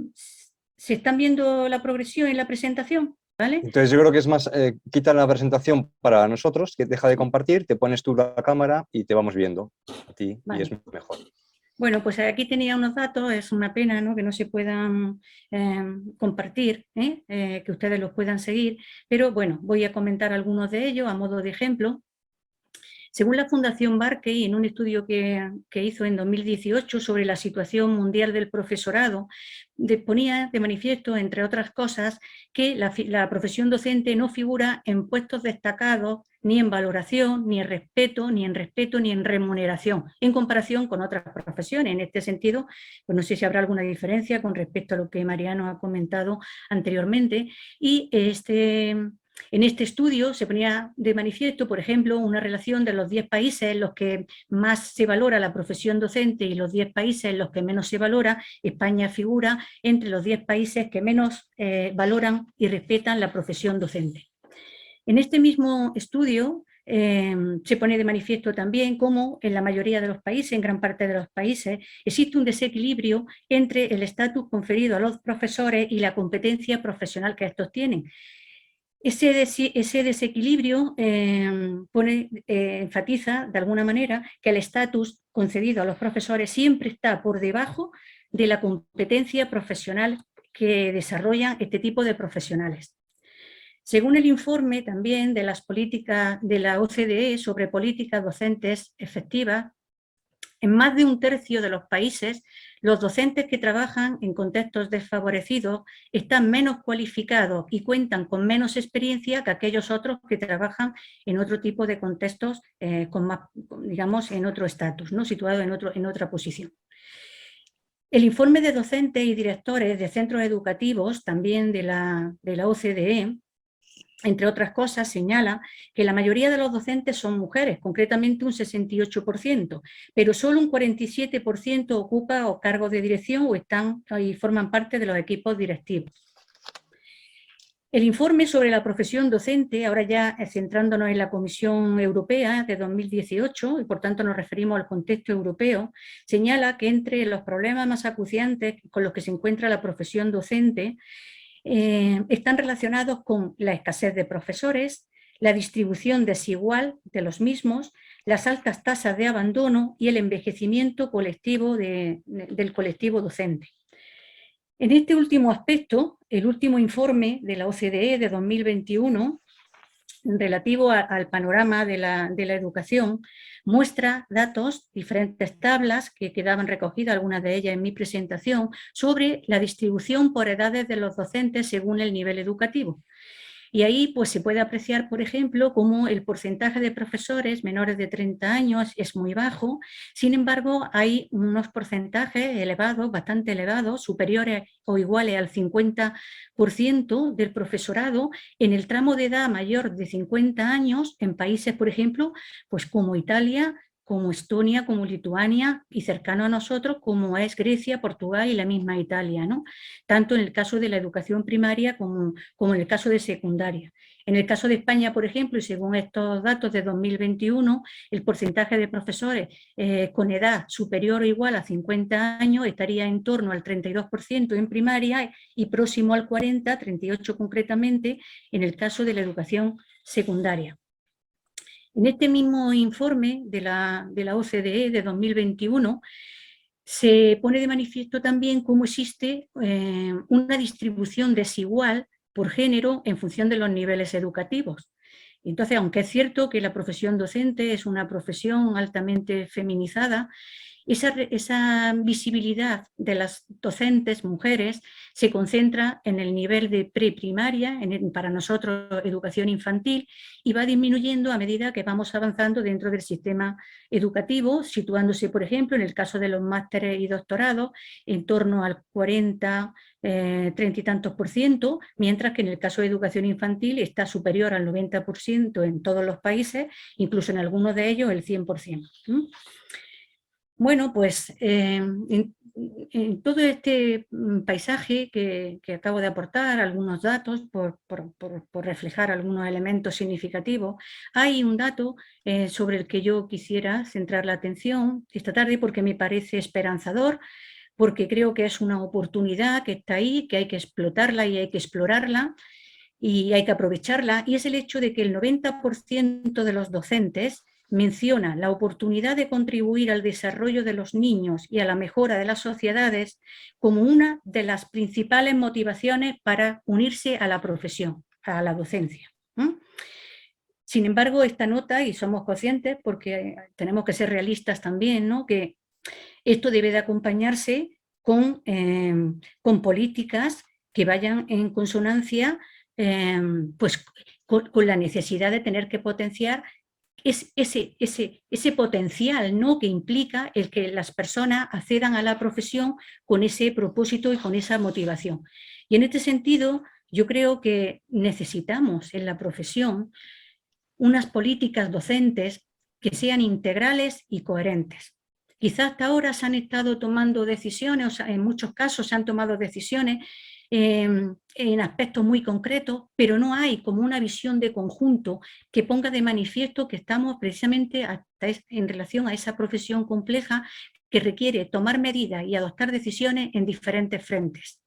están viendo la progresión en la presentación, ¿vale? Entonces yo creo que es más, quita la presentación para nosotros, que deja de compartir, te pones tú la cámara y te vamos viendo a ti, vale. Y es mejor. Bueno, pues aquí tenía unos datos, es una pena, ¿no?, que no se puedan compartir, que ustedes los puedan seguir, pero bueno, voy a comentar algunos de ellos a modo de ejemplo. Según la Fundación Barkey, en un estudio que hizo en 2018 sobre la situación mundial del profesorado, ponía de manifiesto, entre otras cosas, que la profesión docente no figura en puestos destacados, ni en valoración, ni en respeto, ni en remuneración, en comparación con otras profesiones. En este sentido, pues no sé si habrá alguna diferencia con respecto a lo que Mariano ha comentado anteriormente, y en este estudio se ponía de manifiesto, por ejemplo, una relación de los 10 países en los que más se valora la profesión docente y los 10 países en los que menos se valora. España figura entre los 10 países que menos valoran y respetan la profesión docente. En este mismo estudio se pone de manifiesto también cómo en la mayoría de los países, en gran parte de los países, existe un desequilibrio entre el estatus conferido a los profesores y la competencia profesional que estos tienen. Ese desequilibrio enfatiza de alguna manera que el estatus concedido a los profesores siempre está por debajo de la competencia profesional que desarrollan este tipo de profesionales. Según el informe también de las políticas de la OCDE sobre políticas docentes efectivas, en más de un tercio de los países, los docentes que trabajan en contextos desfavorecidos están menos cualificados y cuentan con menos experiencia que aquellos otros que trabajan en otro tipo de contextos, digamos, en otro estatus, ¿no?, situado en otra posición. El informe de docentes y directores de centros educativos, también de la OCDE, entre otras cosas, señala que la mayoría de los docentes son mujeres, concretamente un 68%, pero solo un 47% ocupa cargos de dirección o están y forman parte de los equipos directivos. El informe sobre la profesión docente, ahora ya centrándonos en la Comisión Europea de 2018, y por tanto nos referimos al contexto europeo, señala que entre los problemas más acuciantes con los que se encuentra la profesión docente están relacionados con la escasez de profesores, la distribución desigual de los mismos, las altas tasas de abandono y el envejecimiento colectivo del colectivo docente. En este último aspecto, el último informe de la OCDE de 2021, relativo al panorama de la educación, muestra datos, diferentes tablas que quedaban recogidas, algunas de ellas en mi presentación, sobre la distribución por edades de los docentes según el nivel educativo. Y ahí pues se puede apreciar, por ejemplo, cómo el porcentaje de profesores menores de 30 años es muy bajo. Sin embargo, hay unos porcentajes elevados, bastante elevados, superiores o iguales al 50% del profesorado en el tramo de edad mayor de 50 años en países, por ejemplo, pues como Italia, como Estonia, como Lituania y cercano a nosotros como es Grecia, Portugal y la misma Italia, ¿no? Tanto en el caso de la educación primaria como en el caso de secundaria. En el caso de España, por ejemplo, y según estos datos de 2021, el porcentaje de profesores con edad superior o igual a 50 años estaría en torno al 32% en primaria y próximo al 40%, 38% concretamente, en el caso de la educación secundaria. En este mismo informe de la OCDE de 2021 se pone de manifiesto también cómo existe una distribución desigual por género en función de los niveles educativos. Entonces, aunque es cierto que la profesión docente es una profesión altamente feminizada, esa visibilidad de las docentes mujeres se concentra en el nivel de preprimaria, para nosotros educación infantil, y va disminuyendo a medida que vamos avanzando dentro del sistema educativo, situándose, por ejemplo, en el caso de los másteres y doctorados, en torno al 40, 30 y tantos %, mientras que en el caso de educación infantil está superior al 90% en todos los países, incluso en algunos de ellos el 100%. Bueno, pues en todo este paisaje que acabo de aportar, algunos datos por reflejar algunos elementos significativos, hay un dato sobre el que yo quisiera centrar la atención esta tarde porque me parece esperanzador, porque creo que es una oportunidad que está ahí, que hay que explotarla y hay que explorarla y hay que aprovecharla, y es el hecho de que el 90% de los docentes menciona la oportunidad de contribuir al desarrollo de los niños y a la mejora de las sociedades como una de las principales motivaciones para unirse a la profesión, a la docencia. Sin embargo, esta nota, y somos conscientes porque tenemos que ser realistas también, ¿no?, que esto debe de acompañarse con políticas que vayan en consonancia pues, con la necesidad de tener que potenciar ese potencial, ¿no?, que implica el que las personas accedan a la profesión con ese propósito y con esa motivación. Y en este sentido, yo creo que necesitamos en la profesión unas políticas docentes que sean integrales y coherentes. Quizás hasta ahora se han estado tomando decisiones, o sea, en muchos casos se han tomado decisiones en aspectos muy concretos, pero no hay como una visión de conjunto que ponga de manifiesto que estamos precisamente en relación a esa profesión compleja que requiere tomar medidas y adoptar decisiones en diferentes frentes.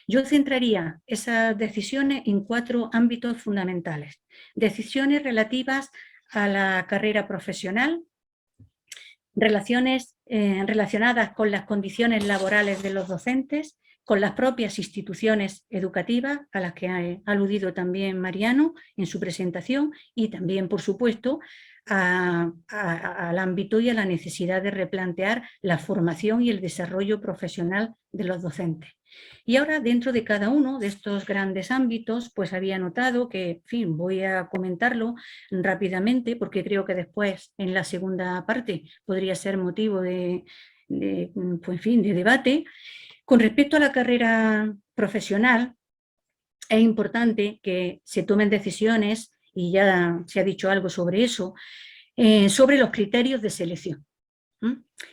Yo centraría esas decisiones en 4 ámbitos fundamentales. Decisiones relativas a la carrera profesional, relacionadas con las condiciones laborales de los docentes, con las propias instituciones educativas, a las que ha aludido también Mariano en su presentación, y también, por supuesto, al ámbito y a la necesidad de replantear la formación y el desarrollo profesional de los docentes. Y ahora, dentro de cada uno de estos grandes ámbitos, pues había notado que, en fin, voy a comentarlo rápidamente porque creo que después, en la segunda parte, podría ser motivo de debate. Con respecto a la carrera profesional, es importante que se tomen decisiones, y ya se ha dicho algo sobre eso, sobre los criterios de selección.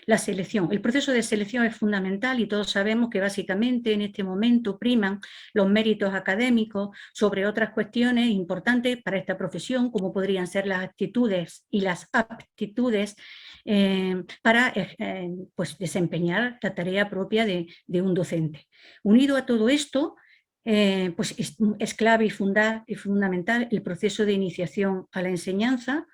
La selección, el proceso de selección es fundamental y todos sabemos que básicamente en este momento priman los méritos académicos sobre otras cuestiones importantes para esta profesión, como podrían ser las actitudes y las aptitudes para pues desempeñar la tarea propia de un docente. Unido a todo esto, pues es clave y fundamental el proceso de iniciación a la enseñanza.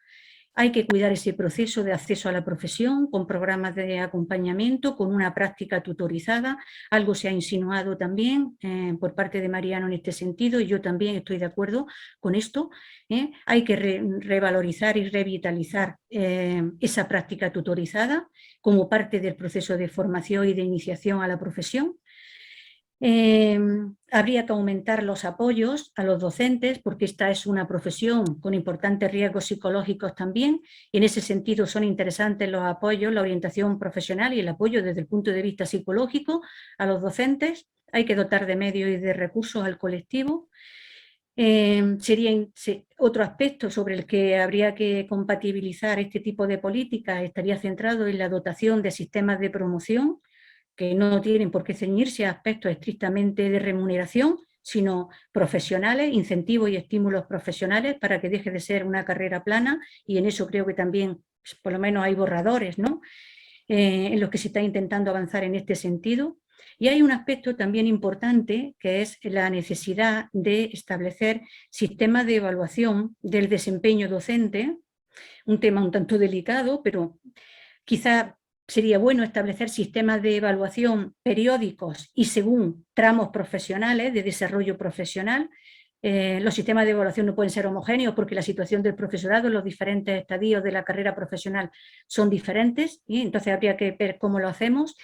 Hay que cuidar ese proceso de acceso a la profesión con programas de acompañamiento, con una práctica tutorizada. Algo se ha insinuado también por parte de Mariano en este sentido, y yo también estoy de acuerdo con esto. Hay que revalorizar y revitalizar esa práctica tutorizada como parte del proceso de formación y de iniciación a la profesión. Habría que aumentar los apoyos a los docentes, porque esta es una profesión con importantes riesgos psicológicos también, y en ese sentido son interesantes los apoyos, la orientación profesional y el apoyo desde el punto de vista psicológico a los docentes. Hay que dotar de medios y de recursos al colectivo. Sería otro aspecto sobre el que habría que compatibilizar este tipo de políticas, estaría centrado en la dotación de sistemas de promoción, que no tienen por qué ceñirse a aspectos estrictamente de remuneración, sino profesionales, incentivos y estímulos profesionales para que deje de ser una carrera plana, y en eso creo que también, pues, por lo menos hay borradores, ¿no? En los que se está intentando avanzar en este sentido. Y hay un aspecto también importante, que es la necesidad de establecer sistemas de evaluación del desempeño docente, un tema un tanto delicado, pero quizá sería bueno establecer sistemas de evaluación periódicos y según tramos profesionales, de desarrollo profesional. Los sistemas de evaluación no pueden ser homogéneos porque la situación del profesorado en los diferentes estadios de la carrera profesional son diferentes, y entonces habría que ver cómo lo hacemos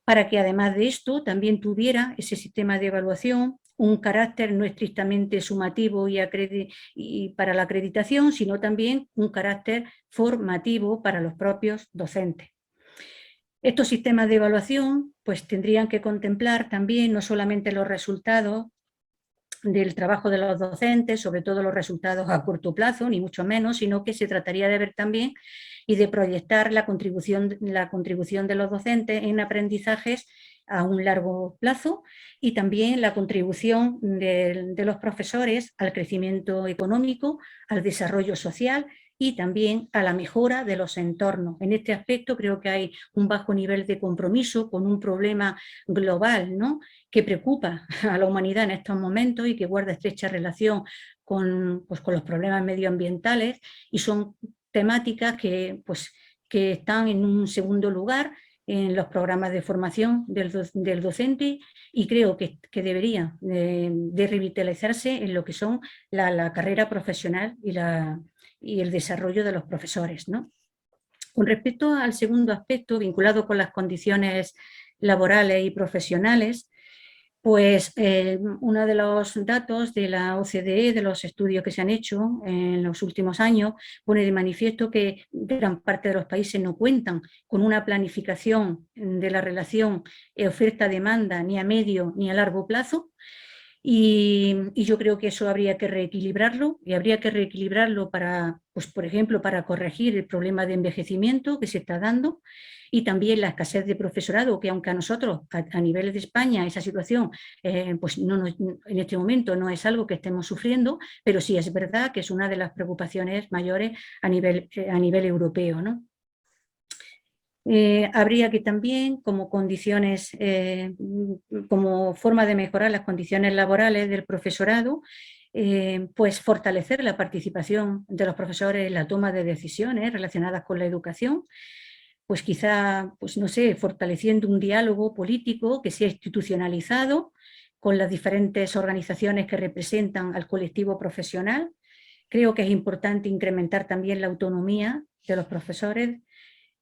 para que además de esto también tuviera ese sistema de evaluación un carácter no estrictamente sumativo y para la acreditación, sino también un carácter formativo para los propios docentes. Estos sistemas de evaluación pues, tendrían que contemplar también no solamente los resultados del trabajo de los docentes, sobre todo los resultados a corto plazo, ni mucho menos, sino que se trataría de ver también y de proyectar la contribución de los docentes en aprendizajes a un largo plazo, y también la contribución de los profesores al crecimiento económico, al desarrollo social y también a la mejora de los entornos. En este aspecto creo que hay un bajo nivel de compromiso con un problema global, ¿no?, que preocupa a la humanidad en estos momentos y que guarda estrecha relación con los problemas medioambientales, y son temáticas que están en un segundo lugar en los programas de formación del docente, y creo que debería de revitalizarse en lo que son la carrera profesional y el desarrollo de los profesores, ¿no? Con respecto al segundo aspecto, vinculado con las condiciones laborales y profesionales, pues uno de los datos de la OCDE, de los estudios que se han hecho en los últimos años, pone de manifiesto que gran parte de los países no cuentan con una planificación de la relación oferta-demanda ni a medio ni a largo plazo. Y yo creo que eso habría que reequilibrarlo, y habría que reequilibrarlo para, pues, por ejemplo, para corregir el problema de envejecimiento que se está dando, y también la escasez de profesorado, que aunque a nosotros, a nivel de España, esa situación pues en este momento no es algo que estemos sufriendo, pero sí es verdad que es una de las preocupaciones mayores a nivel europeo, ¿no? Habría que también, como condiciones, como forma de mejorar las condiciones laborales del profesorado, pues fortalecer la participación de los profesores en la toma de decisiones relacionadas con la educación, pues quizá, pues no sé, fortaleciendo un diálogo político que sea institucionalizado con las diferentes organizaciones que representan al colectivo profesional. Creo que es importante incrementar también la autonomía de los profesores,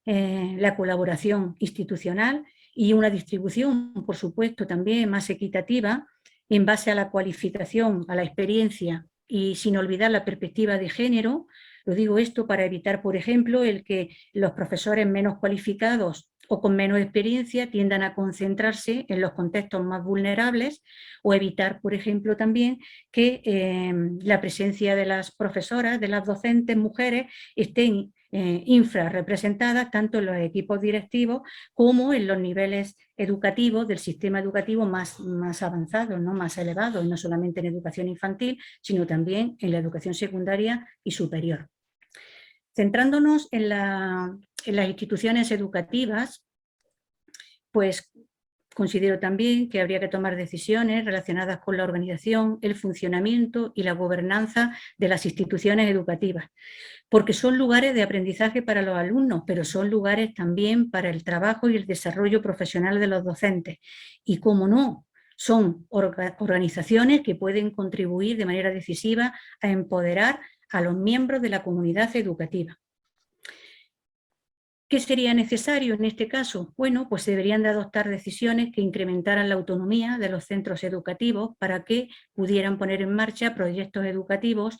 la colaboración institucional y una distribución, por supuesto, también más equitativa en base a la cualificación, a la experiencia y sin olvidar la perspectiva de género. Lo digo esto para evitar, por ejemplo, el que los profesores menos cualificados o con menos experiencia tiendan a concentrarse en los contextos más vulnerables, o evitar, por ejemplo, también que la presencia de las profesoras, de las docentes mujeres, estén infrarrepresentadas tanto en los equipos directivos como en los niveles educativos del sistema educativo más avanzado, ¿no?, más elevado, y no solamente en educación infantil, sino también en la educación secundaria y superior. Centrándonos en las instituciones educativas, pues considero también que habría que tomar decisiones relacionadas con la organización, el funcionamiento y la gobernanza de las instituciones educativas, porque son lugares de aprendizaje para los alumnos, pero son lugares también para el trabajo y el desarrollo profesional de los docentes. Y, como no, son organizaciones que pueden contribuir de manera decisiva a empoderar a los miembros de la comunidad educativa. ¿Qué sería necesario en este caso? Bueno, pues se deberían de adoptar decisiones que incrementaran la autonomía de los centros educativos para que pudieran poner en marcha proyectos educativos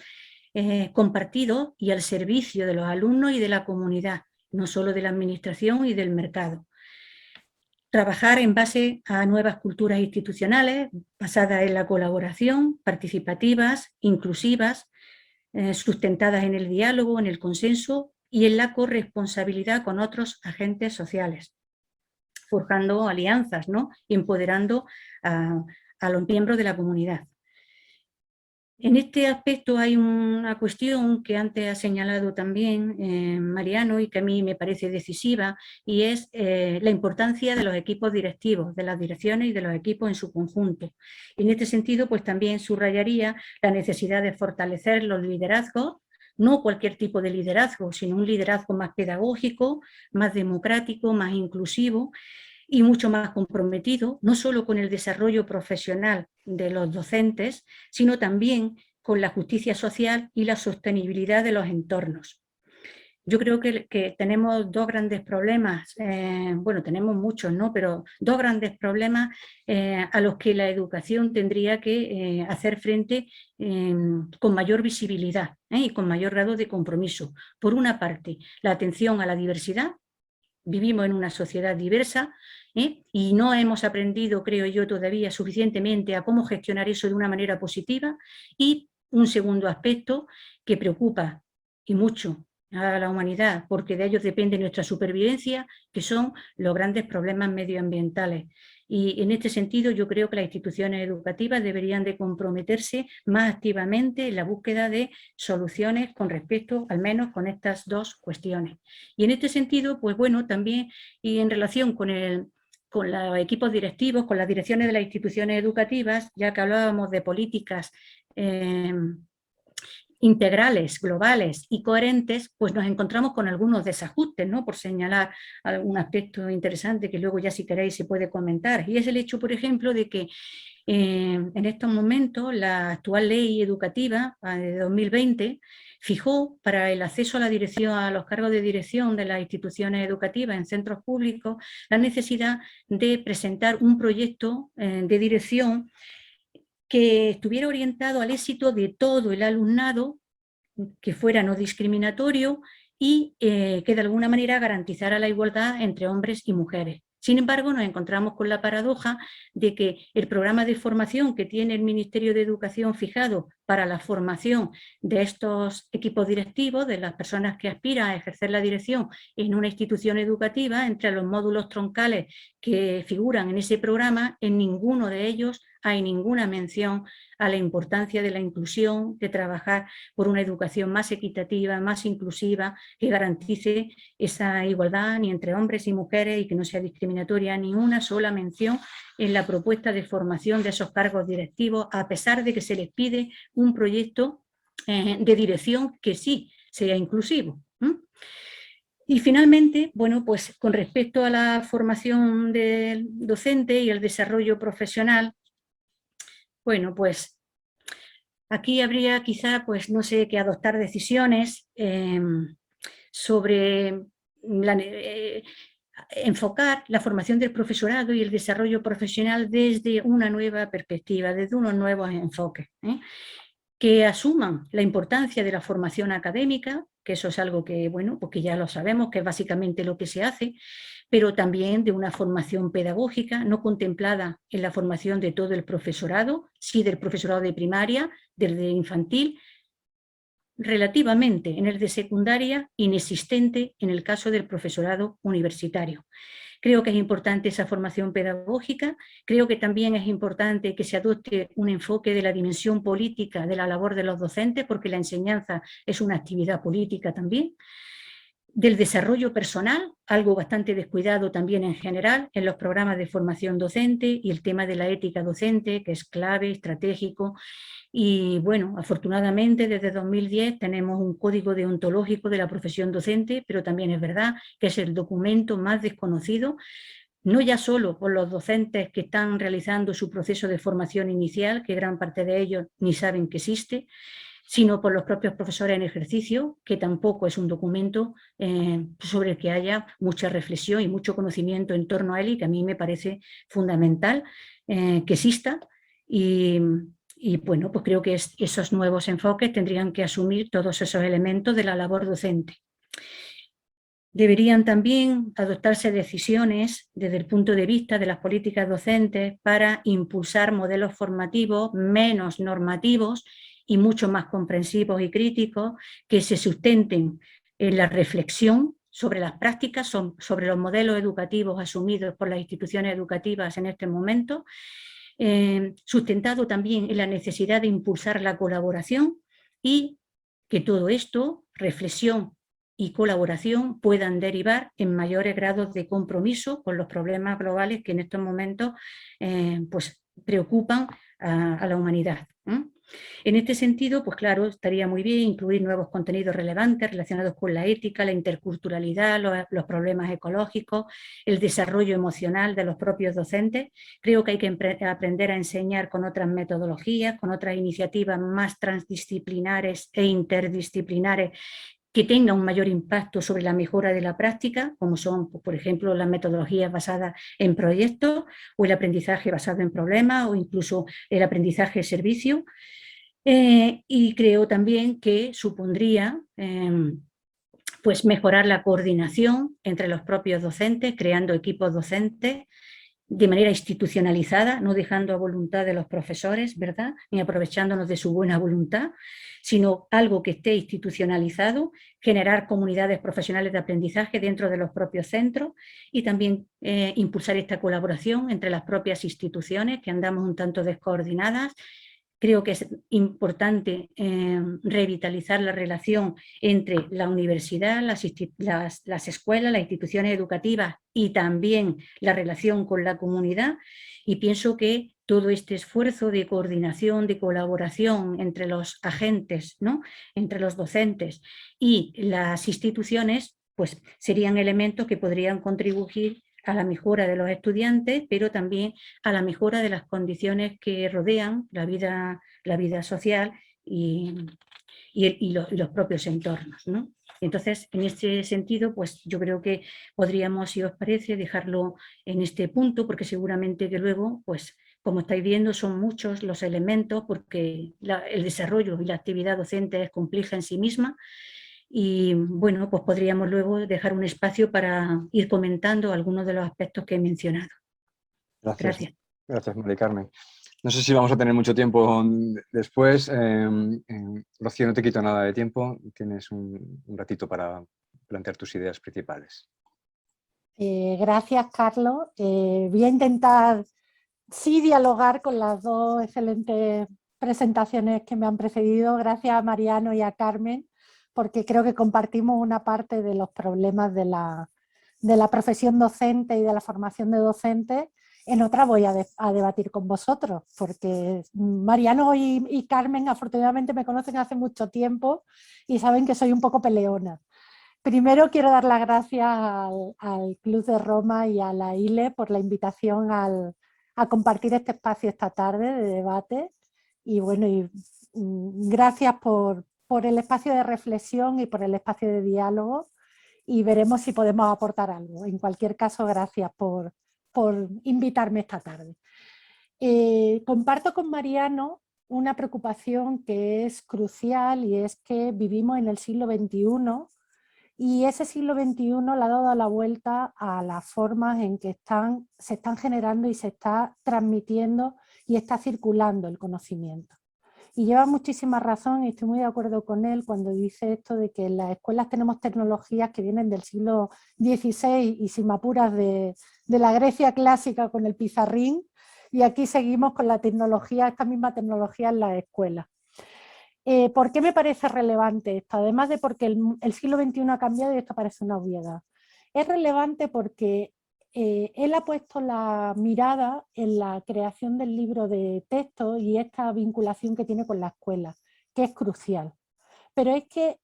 compartidos y al servicio de los alumnos y de la comunidad, no solo de la administración y del mercado. Trabajar en base a nuevas culturas institucionales basadas en la colaboración, participativas, inclusivas, sustentadas en el diálogo, en el consenso y en la corresponsabilidad con otros agentes sociales, forjando alianzas, ¿no? Y empoderando a los miembros de la comunidad. En este aspecto hay una cuestión que antes ha señalado también Mariano y que a mí me parece decisiva, y es la importancia de los equipos directivos, de las direcciones y de los equipos en su conjunto. Y en este sentido, pues también subrayaría la necesidad de fortalecer los liderazgos, no cualquier tipo de liderazgo, sino un liderazgo más pedagógico, más democrático, más inclusivo, y mucho más comprometido, no solo con el desarrollo profesional de los docentes, sino también con la justicia social y la sostenibilidad de los entornos. Yo creo que tenemos dos grandes problemas, bueno, tenemos muchos, ¿no? Pero dos grandes problemas a los que la educación tendría que hacer frente con mayor visibilidad y con mayor grado de compromiso. Por una parte, la atención a la diversidad. Vivimos en una sociedad diversa y no hemos aprendido, creo yo, todavía suficientemente a cómo gestionar eso de una manera positiva. Y un segundo aspecto que preocupa y mucho a la humanidad, porque de ellos depende nuestra supervivencia, que son los grandes problemas medioambientales. Y en este sentido yo creo que las instituciones educativas deberían de comprometerse más activamente en la búsqueda de soluciones con respecto, al menos, con estas dos cuestiones. Y en este sentido, pues bueno, también y en relación con los equipos directivos, con las direcciones de las instituciones educativas, ya que hablábamos de políticas integrales, globales y coherentes, pues nos encontramos con algunos desajustes, ¿no? Por señalar algún aspecto interesante que luego ya si queréis se puede comentar. Y es el hecho, por ejemplo, de que en estos momentos la actual ley educativa de 2020 fijó para el acceso a la dirección, a los cargos de dirección de las instituciones educativas en centros públicos, la necesidad de presentar un proyecto de dirección que estuviera orientado al éxito de todo el alumnado, que fuera no discriminatorio y que de alguna manera garantizara la igualdad entre hombres y mujeres. Sin embargo, nos encontramos con la paradoja de que el programa de formación que tiene el Ministerio de Educación fijado para la formación de estos equipos directivos, de las personas que aspiran a ejercer la dirección en una institución educativa, entre los módulos troncales que figuran en ese programa, en ninguno de ellos hay ninguna mención a la importancia de la inclusión, de trabajar por una educación más equitativa, más inclusiva, que garantice esa igualdad ni entre hombres y mujeres y que no sea discriminatoria, ni una sola mención en la propuesta de formación de esos cargos directivos, a pesar de que se les pide un proyecto de dirección que sí sea inclusivo. Y finalmente, bueno, pues con respecto a la formación del docente y el desarrollo profesional, bueno, pues aquí habría quizá, pues no sé, que adoptar decisiones sobre enfocar la formación del profesorado y el desarrollo profesional desde una nueva perspectiva, desde unos nuevos enfoques, que asuman la importancia de la formación académica, que eso es algo que, bueno, porque ya lo sabemos, que es básicamente lo que se hace, pero también de una formación pedagógica no contemplada en la formación de todo el profesorado, sí del profesorado de primaria, del de infantil, relativamente en el de secundaria, inexistente en el caso del profesorado universitario. Creo que es importante esa formación pedagógica, creo que también es importante que se adopte un enfoque de la dimensión política de la labor de los docentes, porque la enseñanza es una actividad política también, del desarrollo personal, algo bastante descuidado también en general en los programas de formación docente, y el tema de la ética docente, que es clave, estratégico. Y bueno, afortunadamente desde 2010 tenemos un código deontológico de la profesión docente, pero también es verdad que es el documento más desconocido, no ya solo por los docentes que están realizando su proceso de formación inicial, que gran parte de ellos ni saben que existe, sino por los propios profesores en ejercicio, que tampoco es un documento sobre el que haya mucha reflexión y mucho conocimiento en torno a él, y que a mí me parece fundamental que exista. Y bueno, pues creo que esos nuevos enfoques tendrían que asumir todos esos elementos de la labor docente. Deberían también adoptarse decisiones desde el punto de vista de las políticas docentes para impulsar modelos formativos menos normativos y mucho más comprensivos y críticos, que se sustenten en la reflexión sobre las prácticas, sobre los modelos educativos asumidos por las instituciones educativas en este momento, sustentado también en la necesidad de impulsar la colaboración, y que todo esto, reflexión y colaboración, puedan derivar en mayores grados de compromiso con los problemas globales que en estos momentos pues preocupan a la humanidad. En este sentido, pues claro, estaría muy bien incluir nuevos contenidos relevantes relacionados con la ética, la interculturalidad, los problemas ecológicos, el desarrollo emocional de los propios docentes. Creo que hay que aprender a enseñar con otras metodologías, con otras iniciativas más transdisciplinares e interdisciplinares, que tenga un mayor impacto sobre la mejora de la práctica, como son, por ejemplo, las metodologías basadas en proyectos, o el aprendizaje basado en problemas, o incluso el aprendizaje de servicio. Y creo también que supondría pues mejorar la coordinación entre los propios docentes, creando equipos docentes de manera institucionalizada, no dejando a voluntad de los profesores, ¿verdad?, ni aprovechándonos de su buena voluntad, sino algo que esté institucionalizado, generar comunidades profesionales de aprendizaje dentro de los propios centros, y también impulsar esta colaboración entre las propias instituciones, que andamos un tanto descoordinadas. Creo que es importante revitalizar la relación entre la universidad, las escuelas, las instituciones educativas, y también la relación con la comunidad, y pienso que todo este esfuerzo de coordinación, de colaboración entre los agentes, ¿no?, entre los docentes y las instituciones, pues serían elementos que podrían contribuir a la mejora de los estudiantes, pero también a la mejora de las condiciones que rodean la vida social y los propios entornos, ¿no? Entonces, en este sentido, pues yo creo que podríamos, si os parece, dejarlo en este punto, porque seguramente que luego, pues como estáis viendo, son muchos los elementos, porque el desarrollo y la actividad docente es compleja en sí misma. Y bueno, pues podríamos luego dejar un espacio para ir comentando algunos de los aspectos que he mencionado. Gracias. Gracias, Mari Carmen. No sé si vamos a tener mucho tiempo después. Rocío, no te quito nada de tiempo. Tienes un ratito para plantear tus ideas principales. Gracias, Carlos. Voy a intentar sí dialogar con las dos excelentes presentaciones que me han precedido. Gracias a Mariano y a Carmen, porque creo que compartimos una parte de los problemas de la profesión docente y de la formación de docentes. En otra voy a debatir con vosotros, porque Mariano y Carmen afortunadamente me conocen hace mucho tiempo y saben que soy un poco peleona. Primero quiero dar las gracias al Club de Roma y a la ILE por la invitación a compartir este espacio esta tarde de debate, y bueno, gracias por el espacio de reflexión y por el espacio de diálogo, y veremos si podemos aportar algo. En cualquier caso, gracias por invitarme esta tarde. Comparto con Mariano una preocupación que es crucial, y es que vivimos en el siglo XXI, y ese siglo XXI le ha dado la vuelta a las formas en que se están generando y se está transmitiendo y está circulando el conocimiento. Y lleva muchísima razón, y estoy muy de acuerdo con él cuando dice esto de que en las escuelas tenemos tecnologías que vienen del siglo XVI y, sin me apuras, de la Grecia clásica con el pizarrín, y aquí seguimos con la tecnología, esta misma tecnología en las escuelas. ¿Por qué me parece relevante esto? Además de porque el siglo XXI ha cambiado y esto parece una obviedad. Es relevante porque él ha puesto la mirada en la creación del libro de texto y esta vinculación que tiene con la escuela, que es crucial. Pero es que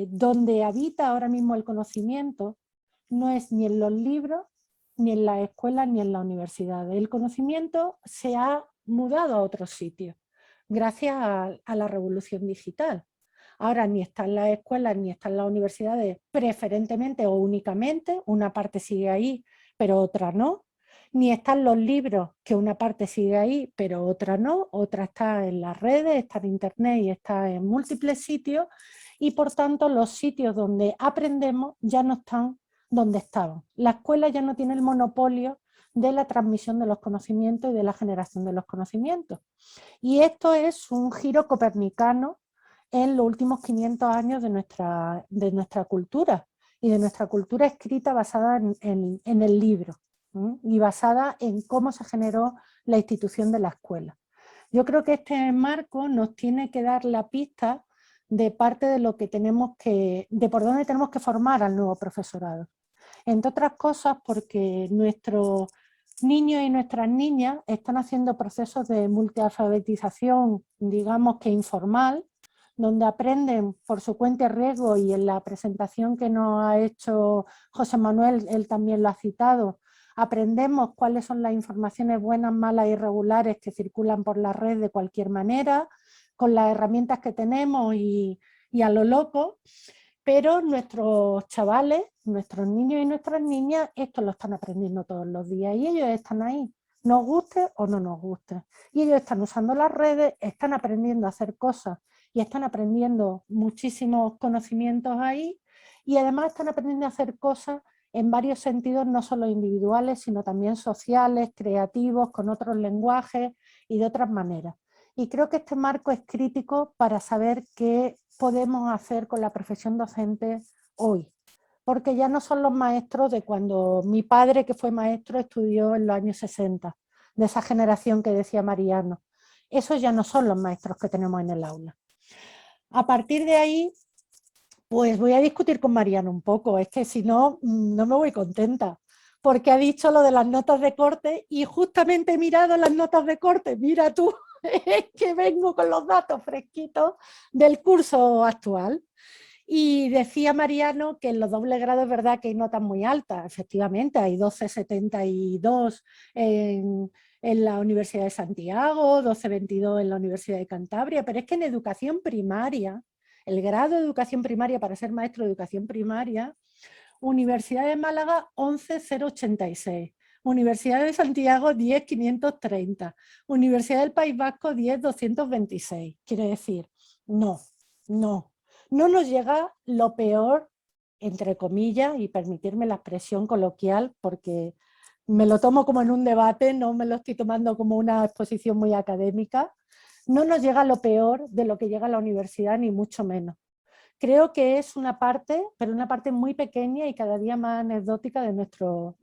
donde habita ahora mismo el conocimiento no es ni en los libros, ni en las escuelas, ni en la universidad. El conocimiento se ha mudado a otros sitios. gracias a la revolución digital. Ahora ni están las escuelas ni están las universidades preferentemente o únicamente, una parte sigue ahí, pero otra no. Ni están los libros, que una parte sigue ahí, pero otra no. Otra está en las redes, está en internet y está en múltiples sitios. Y por tanto los sitios donde aprendemos ya no están donde estaban. La escuela ya no tiene el monopolio de la transmisión de los conocimientos y de la generación de los conocimientos. Y esto es un giro copernicano en los últimos 500 años de nuestra cultura y de nuestra cultura escrita basada en el libro y basada en cómo se generó la institución de la escuela. Yo creo que este marco nos tiene que dar la pista de parte de lo que de por dónde tenemos que formar al nuevo profesorado. Entre otras cosas porque nuestros niños y nuestras niñas están haciendo procesos de multialfabetización, digamos que informal, donde aprenden por su cuenta y riesgo, y en la presentación que nos ha hecho José Manuel, él también lo ha citado, aprendemos cuáles son las informaciones buenas, malas y irregulares que circulan por la red de cualquier manera, con las herramientas que tenemos y a lo loco, pero nuestros chavales, nuestros niños y nuestras niñas, esto lo están aprendiendo todos los días y ellos están ahí, nos guste o no nos guste. Y ellos están usando las redes, están aprendiendo a hacer cosas y están aprendiendo muchísimos conocimientos ahí, y además están aprendiendo a hacer cosas en varios sentidos, no solo individuales, sino también sociales, creativos, con otros lenguajes y de otras maneras. Y creo que este marco es crítico para saber qué podemos hacer con la profesión docente hoy. Porque ya no son los maestros de cuando mi padre, que fue maestro, estudió en los años 60, de esa generación que decía Mariano. Esos ya no son los maestros que tenemos en el aula. A partir de ahí, pues voy a discutir con Mariano un poco, es que si no, no me voy contenta, porque ha dicho lo de las notas de corte y justamente he mirado las notas de corte, mira tú, es que vengo con los datos fresquitos del curso actual. Y decía Mariano que en los dobles grados es verdad que hay notas muy altas, efectivamente, hay 12,72 en la Universidad de Santiago, 12,22 en la Universidad de Cantabria, pero es que en educación primaria, el grado de educación primaria para ser maestro de educación primaria, Universidad de Málaga 11,086, Universidad de Santiago 10,530, Universidad del País Vasco 10,226. Quiere decir, no nos llega lo peor, entre comillas, y permitirme la expresión coloquial, porque me lo tomo como en un debate, no me lo estoy tomando como una exposición muy académica, no nos llega lo peor de lo que llega a la universidad, ni mucho menos. Creo que es una parte, pero una parte muy pequeña y cada día más anecdótica de nuestro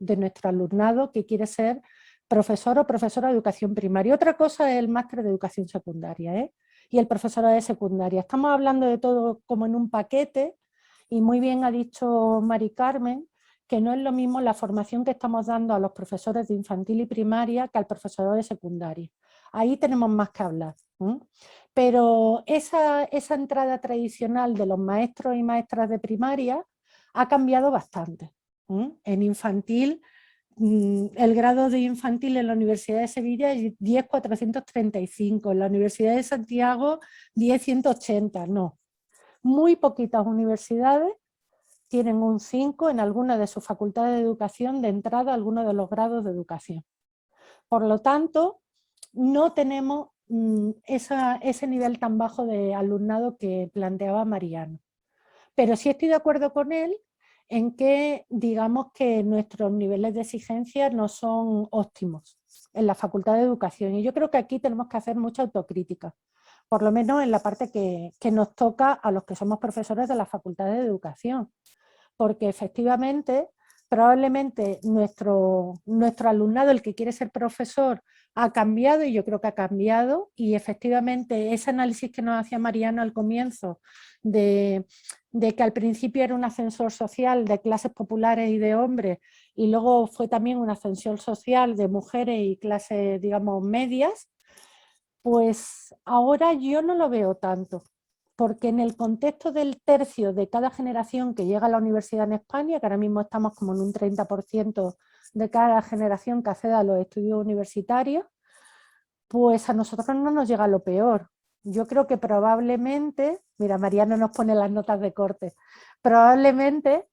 alumnado que quiere ser profesor o profesora de educación primaria. Otra cosa es el máster de educación secundaria, y el profesorado de secundaria. Estamos hablando de todo como en un paquete, y muy bien ha dicho Mari Carmen que no es lo mismo la formación que estamos dando a los profesores de infantil y primaria que al profesorado de secundaria. Ahí tenemos más que hablar. Pero esa entrada tradicional de los maestros y maestras de primaria ha cambiado bastante. En infantil, el grado de infantil en la Universidad de Sevilla es 10,435, en la Universidad de Santiago 10,180, no. Muy poquitas universidades tienen un 5 en alguna de sus facultades de educación de entrada a alguno de los grados de educación. Por lo tanto, no tenemos ese nivel tan bajo de alumnado que planteaba Mariano. Pero sí estoy de acuerdo con él en que digamos que nuestros niveles de exigencia no son óptimos en la Facultad de Educación, y yo creo que aquí tenemos que hacer mucha autocrítica, por lo menos en la parte que nos toca a los que somos profesores de la Facultad de Educación, porque efectivamente probablemente nuestro alumnado, el que quiere ser profesor, ha cambiado, y yo creo que ha cambiado, y efectivamente ese análisis que nos hacía Mariano al comienzo de que al principio era un ascensor social de clases populares y de hombres, y luego fue también un ascensor social de mujeres y clases, digamos, medias, pues ahora yo no lo veo tanto, porque en el contexto del tercio de cada generación que llega a la universidad en España, que ahora mismo estamos como en un 30% de cada generación que accede a los estudios universitarios, pues a nosotros no nos llega lo peor. Yo creo que probablemente, mira, Mariano nos pone las notas de corte, probablemente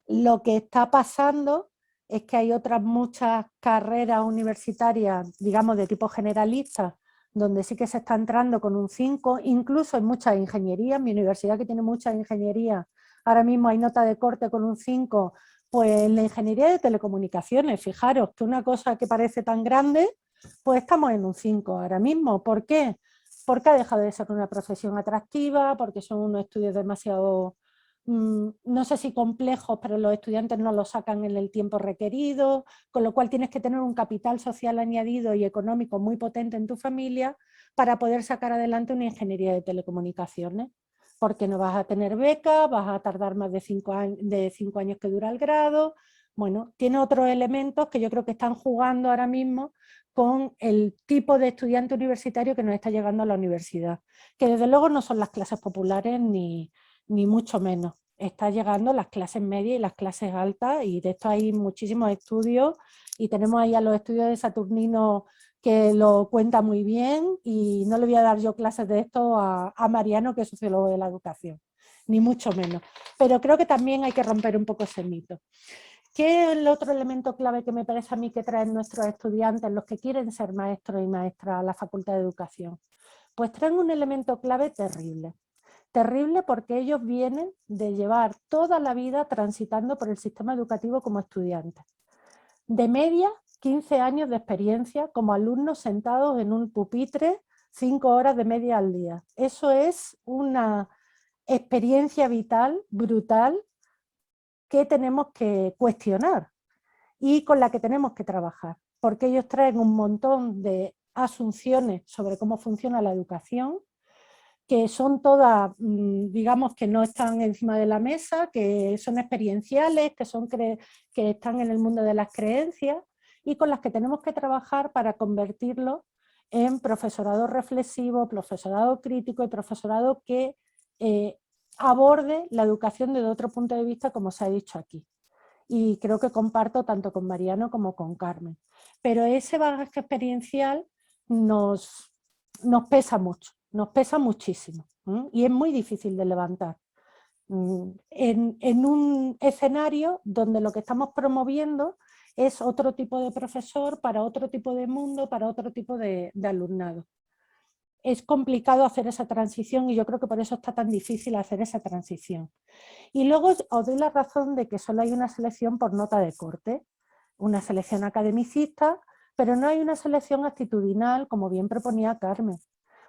lo que está pasando es que hay otras muchas carreras universitarias, digamos, de tipo generalista, donde sí que se está entrando con un 5, incluso en muchas ingenierías. Mi universidad, que tiene muchas ingenierías, ahora mismo hay nota de corte con un 5, pues en la ingeniería de telecomunicaciones, fijaros que una cosa que parece tan grande, pues estamos en un 5 ahora mismo. ¿Por qué? Porque ha dejado de ser una profesión atractiva, porque son unos estudios demasiado, no sé si complejos, pero los estudiantes no los sacan en el tiempo requerido, con lo cual tienes que tener un capital social añadido y económico muy potente en tu familia para poder sacar adelante una ingeniería de telecomunicaciones, porque no vas a tener beca, vas a tardar más de 5 años que dura el grado. Bueno, tiene otros elementos que yo creo que están jugando ahora mismo con el tipo de estudiante universitario que nos está llegando a la universidad, que desde luego no son las clases populares ni mucho menos. Está llegando las clases medias y las clases altas, y de esto hay muchísimos estudios, y tenemos ahí a los estudios de Saturnino que lo cuenta muy bien, y no le voy a dar yo clases de esto a Mariano, que es sociólogo de la educación, ni mucho menos. Pero creo que también hay que romper un poco ese mito. ¿Qué es el otro elemento clave que me parece a mí que traen nuestros estudiantes, los que quieren ser maestros y maestras a la Facultad de Educación? Pues traen un elemento clave terrible. Terrible porque ellos vienen de llevar toda la vida transitando por el sistema educativo como estudiantes. De media, 15 años de experiencia como alumnos sentados en un pupitre, 5 horas de media al día. Eso es una experiencia vital brutal que tenemos que cuestionar y con la que tenemos que trabajar, porque ellos traen un montón de asunciones sobre cómo funciona la educación, que son todas, digamos, que no están encima de la mesa, que son experienciales, que están en el mundo de las creencias, y con las que tenemos que trabajar para convertirlo en profesorado reflexivo, profesorado crítico y profesorado que aborde la educación desde otro punto de vista, como se ha dicho aquí. Y creo que comparto tanto con Mariano como con Carmen. Pero ese bagaje experiencial nos pesa mucho, nos pesa muchísimo, y es muy difícil de levantar. En un escenario donde lo que estamos promoviendo es otro tipo de profesor para otro tipo de mundo, para otro tipo de alumnado. Es complicado hacer esa transición, y yo creo que por eso está tan difícil hacer esa transición. Y luego os doy la razón de que solo hay una selección por nota de corte, una selección academicista, pero no hay una selección actitudinal, como bien proponía Carmen.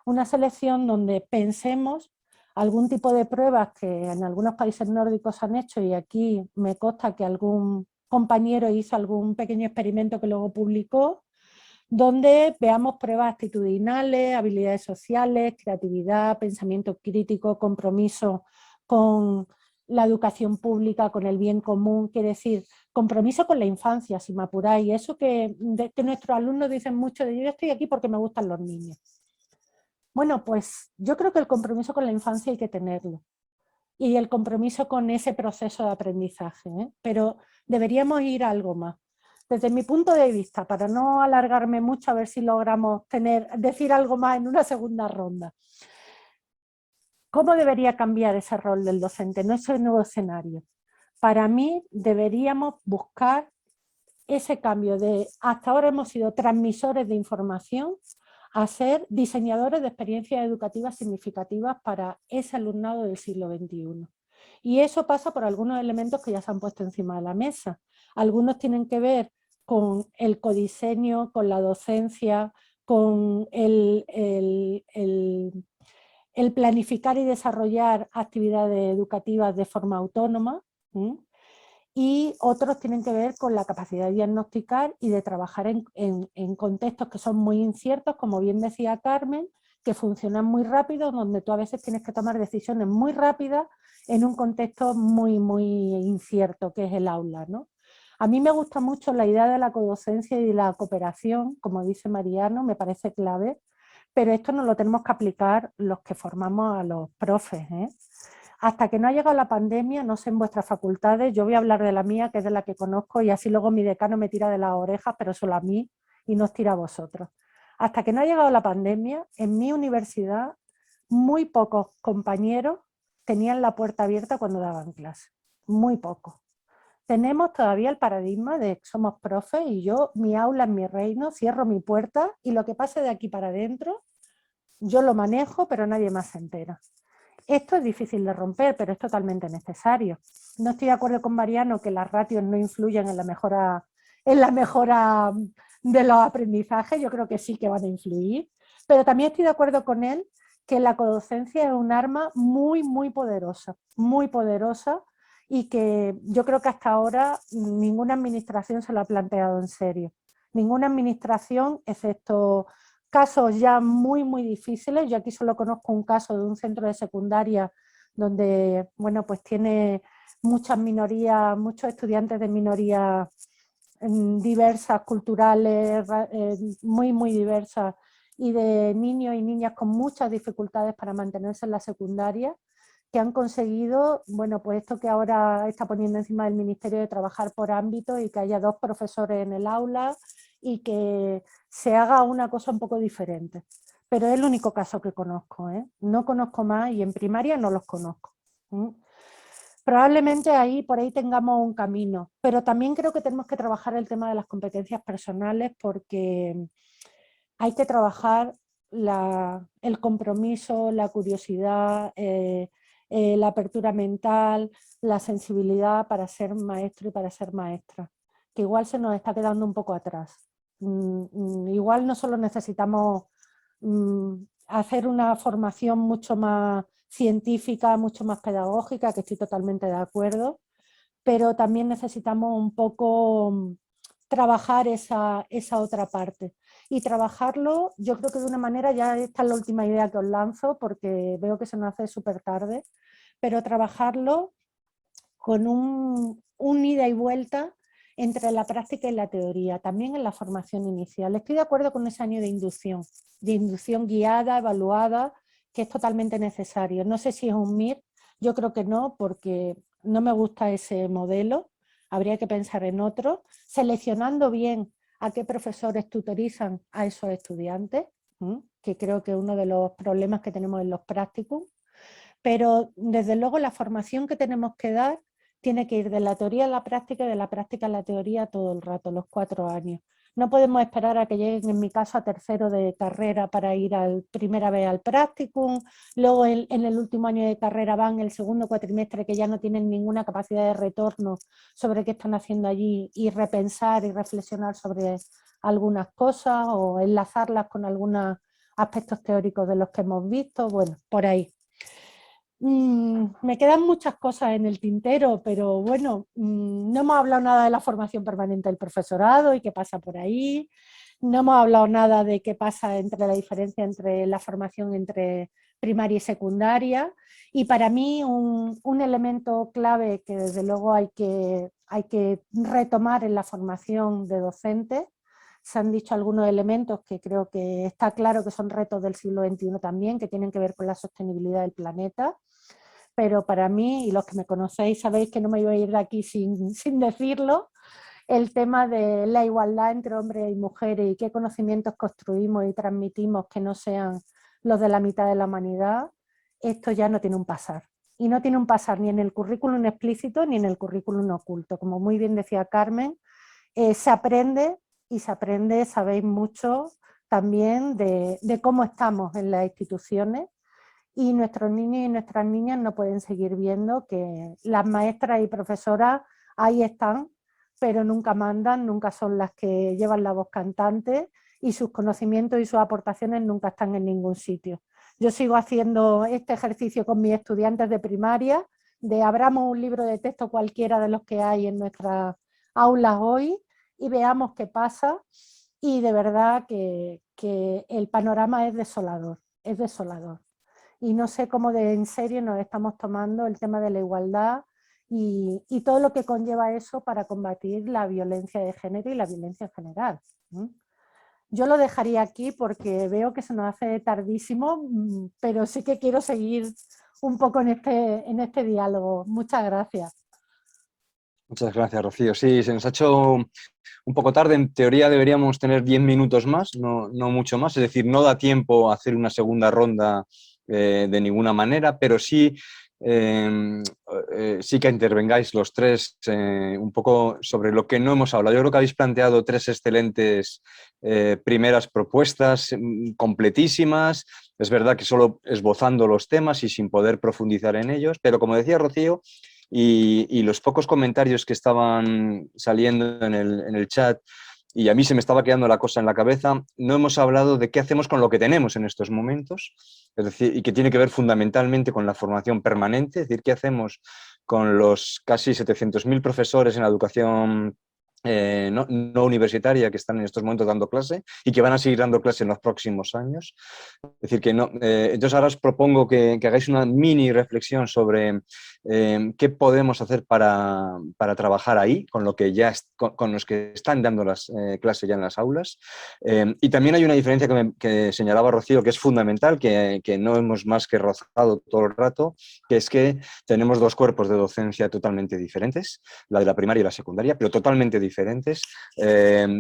Una selección donde pensemos algún tipo de pruebas que en algunos países nórdicos han hecho, y aquí me consta que algún compañero hizo algún pequeño experimento que luego publicó, donde veamos pruebas actitudinales, habilidades sociales, creatividad, pensamiento crítico, compromiso con la educación pública, con el bien común, quiere decir, compromiso con la infancia, si me apuráis. Eso que nuestros alumnos dicen mucho de yo estoy aquí porque me gustan los niños. Bueno, pues yo creo que el compromiso con la infancia hay que tenerlo, y el compromiso con ese proceso de aprendizaje, pero deberíamos ir a algo más. Desde mi punto de vista, para no alargarme mucho, a ver si logramos decir algo más en una segunda ronda. ¿Cómo debería cambiar ese rol del docente en ese nuevo escenario? Para mí deberíamos buscar ese cambio de hasta ahora hemos sido transmisores de información a ser diseñadores de experiencias educativas significativas para ese alumnado del siglo XXI. Y eso pasa por algunos elementos que ya se han puesto encima de la mesa. Algunos tienen que ver con el codiseño, con la docencia, con el planificar y desarrollar actividades educativas de forma autónoma, y otros tienen que ver con la capacidad de diagnosticar y de trabajar en contextos que son muy inciertos, como bien decía Carmen, que funcionan muy rápido, donde tú a veces tienes que tomar decisiones muy rápidas en un contexto muy, muy incierto, que es el aula, ¿no? A mí me gusta mucho la idea de la codocencia y la cooperación, como dice Mariano, me parece clave, pero esto no lo tenemos que aplicar los que formamos a los profes, Hasta que no ha llegado la pandemia, no sé en vuestras facultades, yo voy a hablar de la mía, que es de la que conozco, y así luego mi decano me tira de las orejas, pero solo a mí y no os tira a vosotros. Hasta que no ha llegado la pandemia, en mi universidad muy pocos compañeros tenían la puerta abierta cuando daban clase, muy pocos. Tenemos todavía el paradigma de que somos profes y yo, mi aula es mi reino, cierro mi puerta y lo que pase de aquí para adentro, yo lo manejo, pero nadie más se entera. Esto es difícil de romper, pero es totalmente necesario. No estoy de acuerdo con Mariano que las ratios no influyen en la mejora de los aprendizajes, yo creo que sí que van a influir, pero también estoy de acuerdo con él que la codocencia es un arma muy, muy poderosa y que yo creo que hasta ahora ninguna administración se lo ha planteado en serio. Ninguna administración, excepto casos ya muy, muy difíciles. Yo aquí solo conozco un caso de un centro de secundaria donde, bueno, pues tiene muchas minorías, muchos estudiantes de minorías diversas, culturales, muy, muy diversas, y de niños y niñas con muchas dificultades para mantenerse en la secundaria, que han conseguido, bueno, pues esto que ahora está poniendo encima del Ministerio de trabajar por ámbito y que haya 2 profesores en el aula y que se haga una cosa un poco diferente. Pero es el único caso que conozco, ¿eh? No conozco más y en primaria no los conozco. Probablemente por ahí tengamos un camino, pero también creo que tenemos que trabajar el tema de las competencias personales porque hay que trabajar el compromiso, la curiosidad, la apertura mental, la sensibilidad para ser maestro y para ser maestra, que igual se nos está quedando un poco atrás. Igual no solo necesitamos hacer una formación mucho más científica, mucho más pedagógica, que estoy totalmente de acuerdo, pero también necesitamos un poco trabajar esa otra parte. Y trabajarlo, yo creo que de una manera, ya esta es la última idea que os lanzo, porque veo que se nos hace súper tarde, pero trabajarlo con un ida y vuelta entre la práctica y la teoría, también en la formación inicial. Estoy de acuerdo con ese año de inducción guiada, evaluada, que es totalmente necesario. No sé si es un MIR, yo creo que no, porque no me gusta ese modelo, habría que pensar en otro, seleccionando bien a qué profesores tutorizan a esos estudiantes, que creo que es uno de los problemas que tenemos en los prácticos, pero desde luego la formación que tenemos que dar tiene que ir de la teoría a la práctica y de la práctica a la teoría todo el rato, los 4 años. No podemos esperar a que lleguen, en mi caso, a tercero de carrera para ir primera vez al practicum, luego en el último año de carrera van el segundo cuatrimestre que ya no tienen ninguna capacidad de retorno sobre qué están haciendo allí y repensar y reflexionar sobre algunas cosas o enlazarlas con algunos aspectos teóricos de los que hemos visto, bueno, por ahí. Me quedan muchas cosas en el tintero, pero bueno, no hemos hablado nada de la formación permanente del profesorado y qué pasa por ahí, no hemos hablado nada de qué pasa entre la diferencia entre la formación entre primaria y secundaria, y para mí un elemento clave que desde luego hay que retomar en la formación de docentes. Se han dicho algunos elementos que creo que está claro que son retos del siglo XXI también, que tienen que ver con la sostenibilidad del planeta, pero para mí, y los que me conocéis sabéis que no me iba a ir de aquí sin decirlo, el tema de la igualdad entre hombres y mujeres y qué conocimientos construimos y transmitimos que no sean los de la mitad de la humanidad, esto ya no tiene un pasar. Y no tiene un pasar ni en el currículum explícito ni en el currículum oculto. Como muy bien decía Carmen, se aprende y se aprende, sabéis mucho también de cómo estamos en las instituciones, y nuestros niños y nuestras niñas no pueden seguir viendo que las maestras y profesoras ahí están, pero nunca mandan, nunca son las que llevan la voz cantante y sus conocimientos y sus aportaciones nunca están en ningún sitio. Yo sigo haciendo este ejercicio con mis estudiantes de primaria, de abramos un libro de texto cualquiera de los que hay en nuestras aulas hoy y veamos qué pasa, y de verdad que el panorama es desolador, es desolador. Y no sé cómo de en serio nos estamos tomando el tema de la igualdad y todo lo que conlleva eso para combatir la violencia de género y la violencia en general. Yo lo dejaría aquí porque veo que se nos hace tardísimo, pero sí que quiero seguir un poco en este diálogo. Muchas gracias. Muchas gracias, Rocío. Sí, se nos ha hecho un poco tarde. En teoría deberíamos tener 10 minutos más, no mucho más. Es decir, no da tiempo a hacer una segunda ronda de ninguna manera, pero sí, sí que intervengáis los tres un poco sobre lo que no hemos hablado. Yo creo que habéis planteado tres excelentes primeras propuestas completísimas. Es verdad que solo esbozando los temas y sin poder profundizar en ellos, pero como decía Rocío, y los pocos comentarios que estaban saliendo en el chat, y a mí se me estaba quedando la cosa en la cabeza, no hemos hablado de qué hacemos con lo que tenemos en estos momentos, es decir, y que tiene que ver fundamentalmente con la formación permanente, es decir, qué hacemos con los casi 700.000 profesores en la educación no universitaria que están en estos momentos dando clase y que van a seguir dando clase en los próximos años. Es decir, que no, entonces ahora os propongo que hagáis una mini reflexión sobre qué podemos hacer para trabajar ahí, con, lo que ya con los que están dando las clases ya en las aulas. Y también hay una diferencia que señalaba Rocío, que es fundamental, que no hemos más que rozado todo el rato, que es que tenemos dos cuerpos de docencia totalmente diferentes, la de la primaria y la secundaria, pero totalmente diferentes,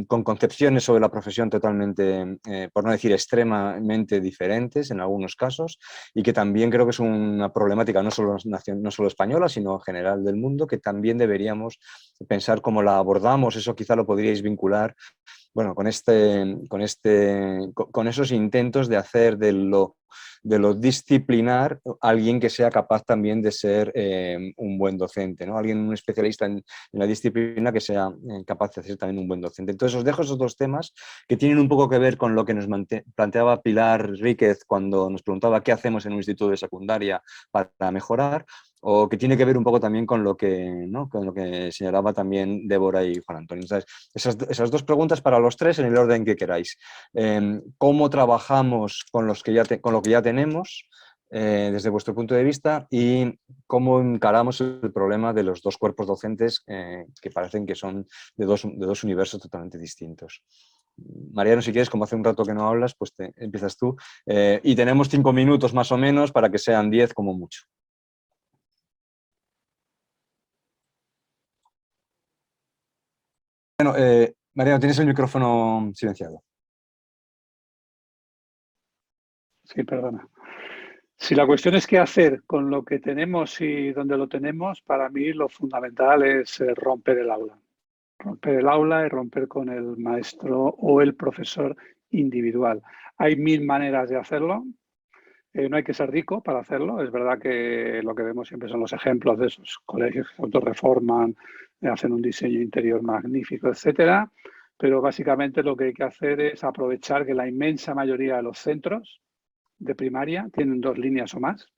con concepciones sobre la profesión totalmente, por no decir extremadamente diferentes en algunos casos, y que también creo que es una problemática no solo española, sino en general del mundo, que también deberíamos pensar cómo la abordamos. Eso quizá lo podríais vincular, bueno, con esos intentos de hacer de lo disciplinar alguien que sea capaz también de ser un buen docente, ¿no? Alguien, un especialista en la disciplina que sea capaz de ser también un buen docente. Entonces os dejo esos dos temas que tienen un poco que ver con lo que nos planteaba Pilar Ríquez cuando nos preguntaba qué hacemos en un instituto de secundaria para mejorar, o que tiene que ver un poco también con lo que, ¿no?, con lo que señalaba también Débora y Juan Antonio. Entonces, esas dos preguntas para los tres en el orden que queráis. ¿Cómo trabajamos con lo que ya tenemos desde vuestro punto de vista, y cómo encaramos el problema de los dos cuerpos docentes que parecen que son de dos universos totalmente distintos? Mariano, si quieres, como hace un rato que no hablas, pues empiezas tú. Y tenemos 5 minutos más o menos para que sean 10 como mucho. Bueno, Mariano, tienes el micrófono silenciado. Sí, perdona. Si la cuestión es qué hacer con lo que tenemos y dónde lo tenemos, para mí lo fundamental es romper el aula. Romper el aula y romper con el maestro o el profesor individual. Hay 1000 maneras de hacerlo. No hay que ser rico para hacerlo. Es verdad que lo que vemos siempre son los ejemplos de esos colegios que se autorreforman, hacen un diseño interior magnífico, etcétera. Pero básicamente lo que hay que hacer es aprovechar que la inmensa mayoría de los centros de primaria tienen 2 líneas o más,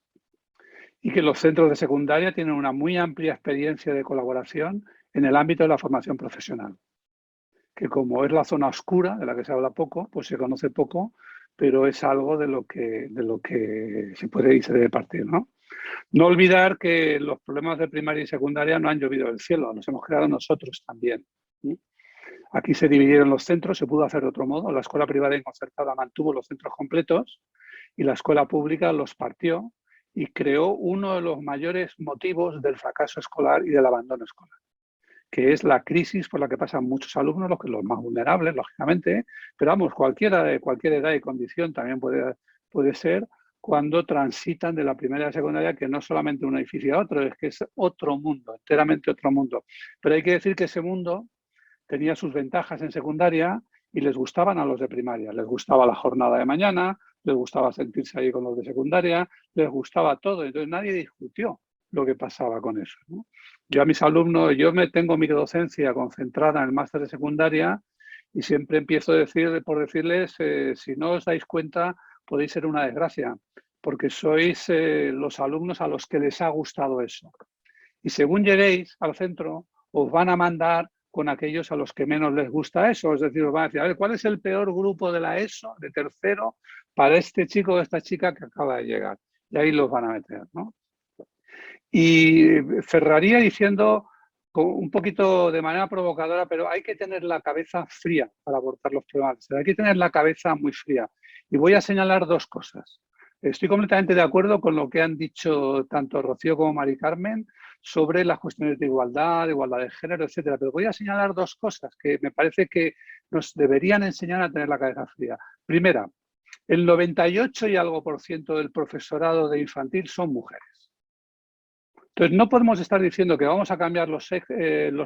y que los centros de secundaria tienen una muy amplia experiencia de colaboración en el ámbito de la formación profesional, que como es la zona oscura, de la que se habla poco, pues se conoce poco, pero es algo de lo que se puede y se debe partir, ¿no? No olvidar que los problemas de primaria y secundaria no han llovido del cielo, los hemos creado nosotros también. Aquí se dividieron los centros, se pudo hacer de otro modo. La escuela privada y concertada mantuvo los centros completos y la escuela pública los partió y creó uno de los mayores motivos del fracaso escolar y del abandono escolar, que es la crisis por la que pasan muchos alumnos, los más vulnerables, lógicamente, pero vamos, cualquiera de cualquier edad y condición también puede ser, cuando transitan de la primaria a la secundaria, que no solamente un edificio a otro, es que es otro mundo, enteramente otro mundo. Pero hay que decir que ese mundo tenía sus ventajas en secundaria y les gustaban a los de primaria. Les gustaba la jornada de mañana, les gustaba sentirse ahí con los de secundaria, les gustaba todo. Entonces nadie discutió lo que pasaba con eso, ¿no? Yo a mis alumnos, tengo mi docencia concentrada en el máster de secundaria y siempre empiezo por decirles, si no os dais cuenta, podéis ser una desgracia, porque sois los alumnos a los que les ha gustado eso. Y según lleguéis al centro, os van a mandar con aquellos a los que menos les gusta eso. Es decir, os van a decir, a ver, ¿cuál es el peor grupo de la ESO, de tercero, para este chico o esta chica que acaba de llegar? Y ahí los van a meter, ¿no? Y cerraría diciendo, un poquito de manera provocadora, pero hay que tener la cabeza fría para abordar los problemas. Hay que tener la cabeza muy fría. Y voy a señalar 2 cosas. Estoy completamente de acuerdo con lo que han dicho tanto Rocío como Mari Carmen sobre las cuestiones de igualdad de género, etcétera. Pero voy a señalar dos cosas que me parece que nos deberían enseñar a tener la cabeza fría. Primera, el 98 y algo % del profesorado de infantil son mujeres. Entonces, no podemos estar diciendo que vamos a cambiar los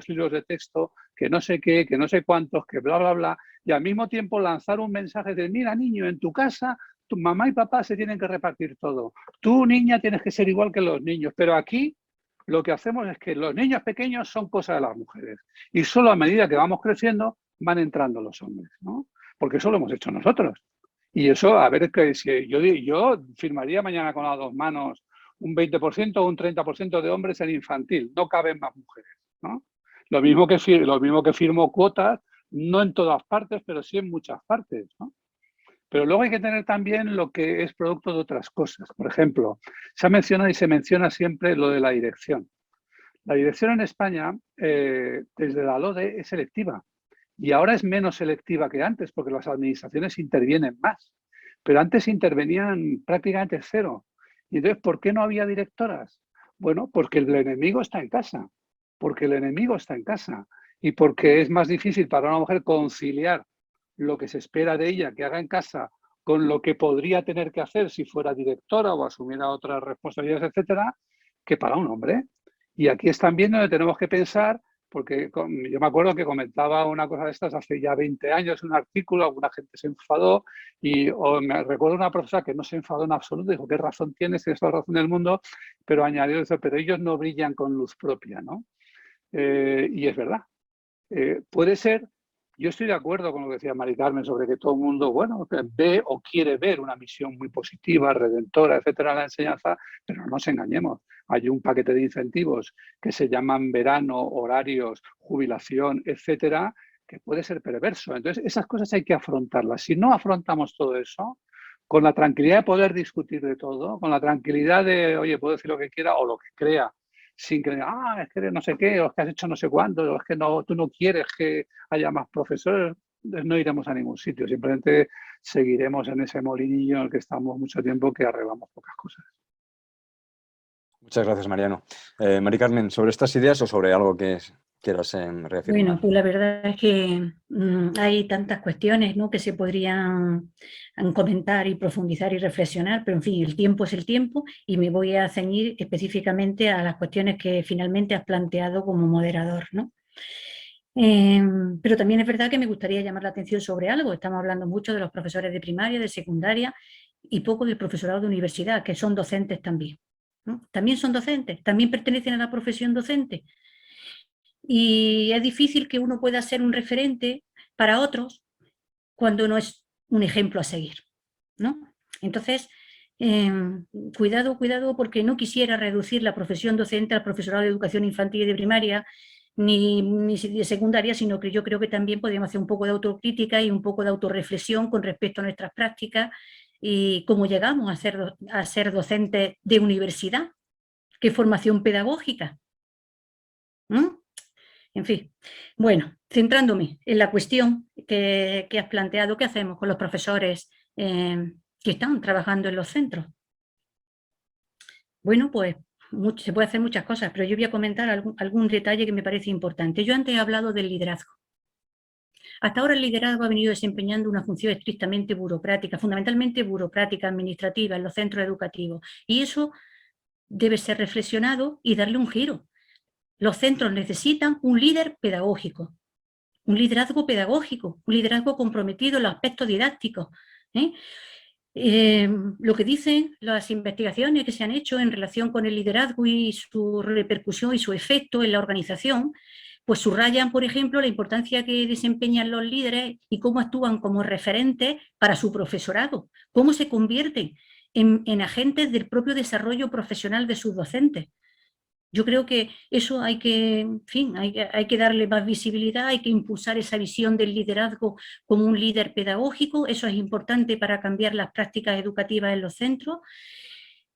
libros de texto, que no sé qué, que no sé cuántos, que bla, bla, bla, y al mismo tiempo lanzar un mensaje de, mira, niño, en tu casa, tu mamá y papá se tienen que repartir todo. Tú, niña, tienes que ser igual que los niños. Pero aquí lo que hacemos es que los niños pequeños son cosas de las mujeres. Y solo a medida que vamos creciendo van entrando los hombres, ¿no? Porque eso lo hemos hecho nosotros. Y eso, a ver, que si yo firmaría mañana con las dos manos un 20% o un 30% de hombres en infantil, no caben más mujeres, ¿no? Lo mismo que firmo cuotas, no en todas partes, pero sí en muchas partes, ¿no? Pero luego hay que tener también lo que es producto de otras cosas. Por ejemplo, se ha mencionado y se menciona siempre lo de la dirección. La dirección en España, desde la LODE, es selectiva. Y ahora es menos selectiva que antes, porque las administraciones intervienen más. Pero antes intervenían prácticamente cero. Y entonces, ¿por qué no había directoras? Bueno, porque el enemigo está en casa. Porque el enemigo está en casa. Y porque es más difícil para una mujer conciliar lo que se espera de ella que haga en casa con lo que podría tener que hacer si fuera directora o asumiera otras responsabilidades, etcétera, que para un hombre. Y aquí es también donde tenemos que pensar, porque yo me acuerdo que comentaba una cosa de estas hace ya 20 años, un artículo, alguna gente se enfadó y me recuerdo una profesora que no se enfadó en absoluto, dijo, ¿qué razón tienes? Tienes toda la razón del mundo, pero añadió eso, pero ellos no brillan con luz propia, ¿no? Y es verdad. Puede ser, yo estoy de acuerdo con lo que decía Mari Carmen sobre que todo el mundo, bueno, ve o quiere ver una misión muy positiva, redentora, etcétera, en la enseñanza, pero no nos engañemos. Hay un paquete de incentivos que se llaman verano, horarios, jubilación, etcétera, que puede ser perverso. Entonces, esas cosas hay que afrontarlas. Si no afrontamos todo eso, con la tranquilidad de poder discutir de todo, con la tranquilidad de, oye, puedo decir lo que quiera o lo que crea, sin que es que no sé qué, o es que has hecho no sé cuánto, o es que no, tú no quieres que haya más profesores, no iremos a ningún sitio. Simplemente seguiremos en ese molinillo en el que estamos mucho tiempo que arreglamos pocas cosas. Muchas gracias, Mariano. Mari Carmen, ¿sobre estas ideas o sobre algo que quieras reafirmar? Bueno, pues la verdad es que hay tantas cuestiones, ¿no?, que se podrían comentar y profundizar y reflexionar, pero en fin, el tiempo es el tiempo y me voy a ceñir específicamente a las cuestiones que finalmente has planteado como moderador, ¿no? Pero también es verdad que me gustaría llamar la atención sobre algo. Estamos hablando mucho de los profesores de primaria, de secundaria y poco del profesorado de universidad, que son docentes también, ¿no? También son docentes, también pertenecen a la profesión docente. Y es difícil que uno pueda ser un referente para otros cuando no es un ejemplo a seguir, ¿no? Entonces, cuidado, porque no quisiera reducir la profesión docente al profesorado de educación infantil y de primaria, ni de secundaria, sino que yo creo que también podríamos hacer un poco de autocrítica y un poco de autorreflexión con respecto a nuestras prácticas y cómo llegamos a ser docentes de universidad, qué formación pedagógica, ¿no? En fin, bueno, centrándome en la cuestión que has planteado, ¿qué hacemos con los profesores que están trabajando en los centros? Bueno, pues se puede hacer muchas cosas, pero yo voy a comentar algún detalle que me parece importante. Yo antes he hablado del liderazgo. Hasta ahora el liderazgo ha venido desempeñando una función estrictamente burocrática, fundamentalmente burocrática, administrativa en los centros educativos, y eso debe ser reflexionado y darle un giro. Los centros necesitan un líder pedagógico, un liderazgo pedagógico, un liderazgo comprometido en los aspectos didácticos. Lo que dicen las investigaciones que se han hecho en relación con el liderazgo y su repercusión y su efecto en la organización, pues subrayan, por ejemplo, la importancia que desempeñan los líderes y cómo actúan como referentes para su profesorado, cómo se convierten en agentes del propio desarrollo profesional de sus docentes. Yo creo que eso hay que, en fin, hay que darle más visibilidad, hay que impulsar esa visión del liderazgo como un líder pedagógico, eso es importante para cambiar las prácticas educativas en los centros,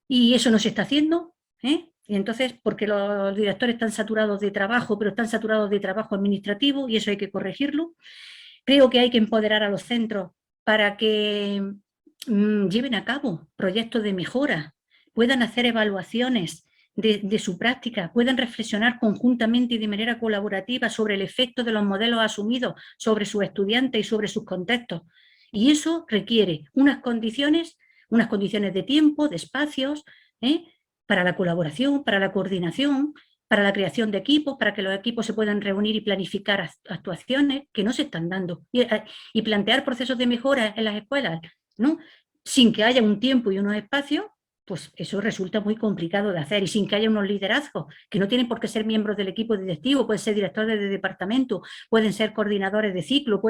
y eso no se está haciendo, y entonces, porque los directores están saturados de trabajo, pero están saturados de trabajo administrativo, y eso hay que corregirlo. Creo que hay que empoderar a los centros para que lleven a cabo proyectos de mejora, puedan hacer evaluaciones de su práctica, puedan reflexionar conjuntamente y de manera colaborativa sobre el efecto de los modelos asumidos sobre sus estudiantes y sobre sus contextos. Y eso requiere unas condiciones de tiempo, de espacios, para la colaboración, para la coordinación, para la creación de equipos, para que los equipos se puedan reunir y planificar actuaciones que no se están dando. Y plantear procesos de mejora en las escuelas, ¿no?, sin que haya un tiempo y unos espacios, pues eso resulta muy complicado de hacer, y sin que haya unos liderazgos, que no tienen por qué ser miembros del equipo directivo, pueden ser directores de departamento, pueden ser coordinadores de ciclo,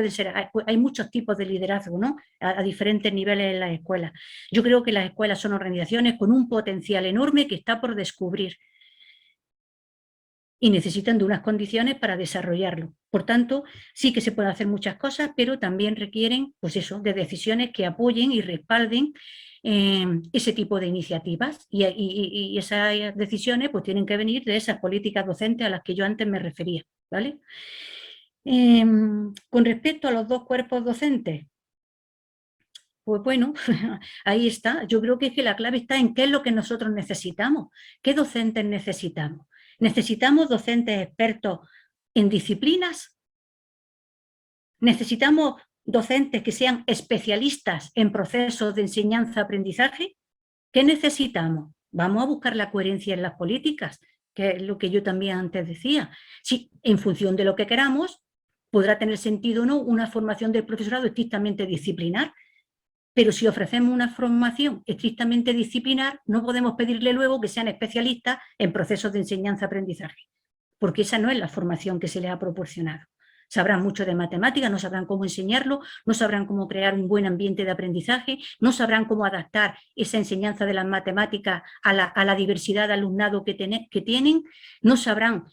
hay muchos tipos de liderazgo, ¿no?, a diferentes niveles en las escuelas. Yo creo que las escuelas son organizaciones con un potencial enorme que está por descubrir, y necesitan de unas condiciones para desarrollarlo. Por tanto, sí que se pueden hacer muchas cosas, pero también requieren, pues eso, de decisiones que apoyen y respalden ese tipo de iniciativas, y esas decisiones pues tienen que venir de esas políticas docentes a las que yo antes me refería, ¿vale? Con respecto a los dos cuerpos docentes, pues bueno, ahí está. Yo creo que es que la clave está en qué es lo que nosotros necesitamos, qué docentes necesitamos. ¿Necesitamos docentes expertos en disciplinas? ¿Necesitamos docentes que sean especialistas en procesos de enseñanza-aprendizaje? ¿Qué necesitamos? Vamos a buscar la coherencia en las políticas, que es lo que yo también antes decía. Sí, en función de lo que queramos, podrá tener sentido o no una formación del profesorado estrictamente disciplinar, pero si ofrecemos una formación estrictamente disciplinar, no podemos pedirle luego que sean especialistas en procesos de enseñanza-aprendizaje, porque esa no es la formación que se les ha proporcionado. Sabrán mucho de matemáticas, no sabrán cómo enseñarlo, no sabrán cómo crear un buen ambiente de aprendizaje, no sabrán cómo adaptar esa enseñanza de las matemáticas a la diversidad de alumnado que tienen, no sabrán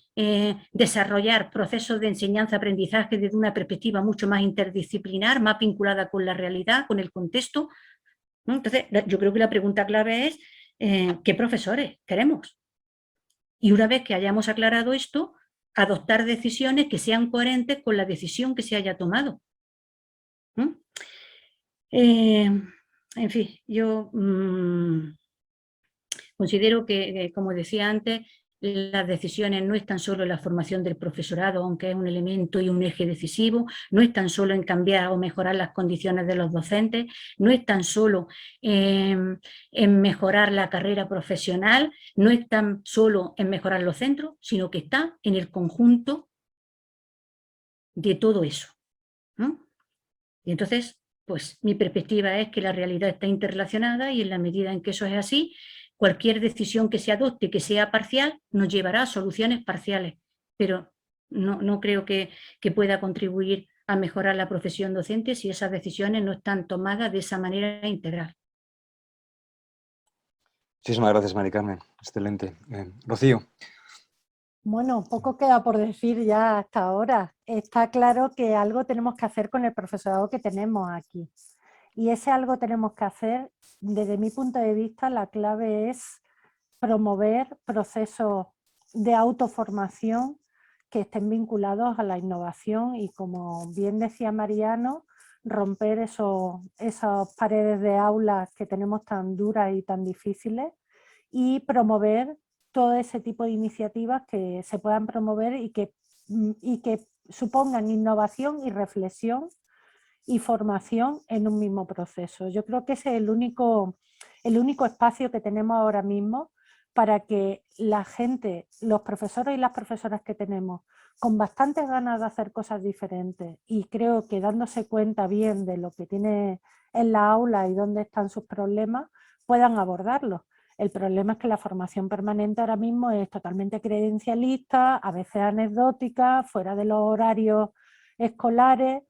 desarrollar procesos de enseñanza-aprendizaje desde una perspectiva mucho más interdisciplinar, más vinculada con la realidad, con el contexto, ¿no? Entonces, yo creo que la pregunta clave es ¿qué profesores queremos? Y una vez que hayamos aclarado esto, adoptar decisiones que sean coherentes con la decisión que se haya tomado. En fin, yo considero que, como decía antes, las decisiones no están solo en la formación del profesorado, aunque es un elemento y un eje decisivo, no están solo en cambiar o mejorar las condiciones de los docentes, no están solo en mejorar la carrera profesional, no están solo en mejorar los centros, sino que está en el conjunto de todo eso, ¿no? Y entonces, pues mi perspectiva es que la realidad está interrelacionada, y en la medida en que eso es así, cualquier decisión que se adopte, que sea parcial, nos llevará a soluciones parciales, pero no creo que pueda contribuir a mejorar la profesión docente si esas decisiones no están tomadas de esa manera integral. Muchísimas gracias, Mari Carmen. Excelente. Rocío. Bueno, poco queda por decir ya hasta ahora. Está claro que algo tenemos que hacer con el profesorado que tenemos aquí. Y ese algo tenemos que hacer, desde mi punto de vista, la clave es promover procesos de autoformación que estén vinculados a la innovación y, como bien decía Mariano, romper esas paredes de aulas que tenemos tan duras y tan difíciles, y promover todo ese tipo de iniciativas que se puedan promover y que supongan innovación y reflexión y formación en un mismo proceso. Yo creo que ese es el único espacio que tenemos ahora mismo para que la gente, los profesores y las profesoras que tenemos, con bastantes ganas de hacer cosas diferentes, y creo que dándose cuenta bien de lo que tiene en la aula y dónde están sus problemas, puedan abordarlos. El problema es que la formación permanente ahora mismo es totalmente credencialista, a veces anecdótica, fuera de los horarios escolares.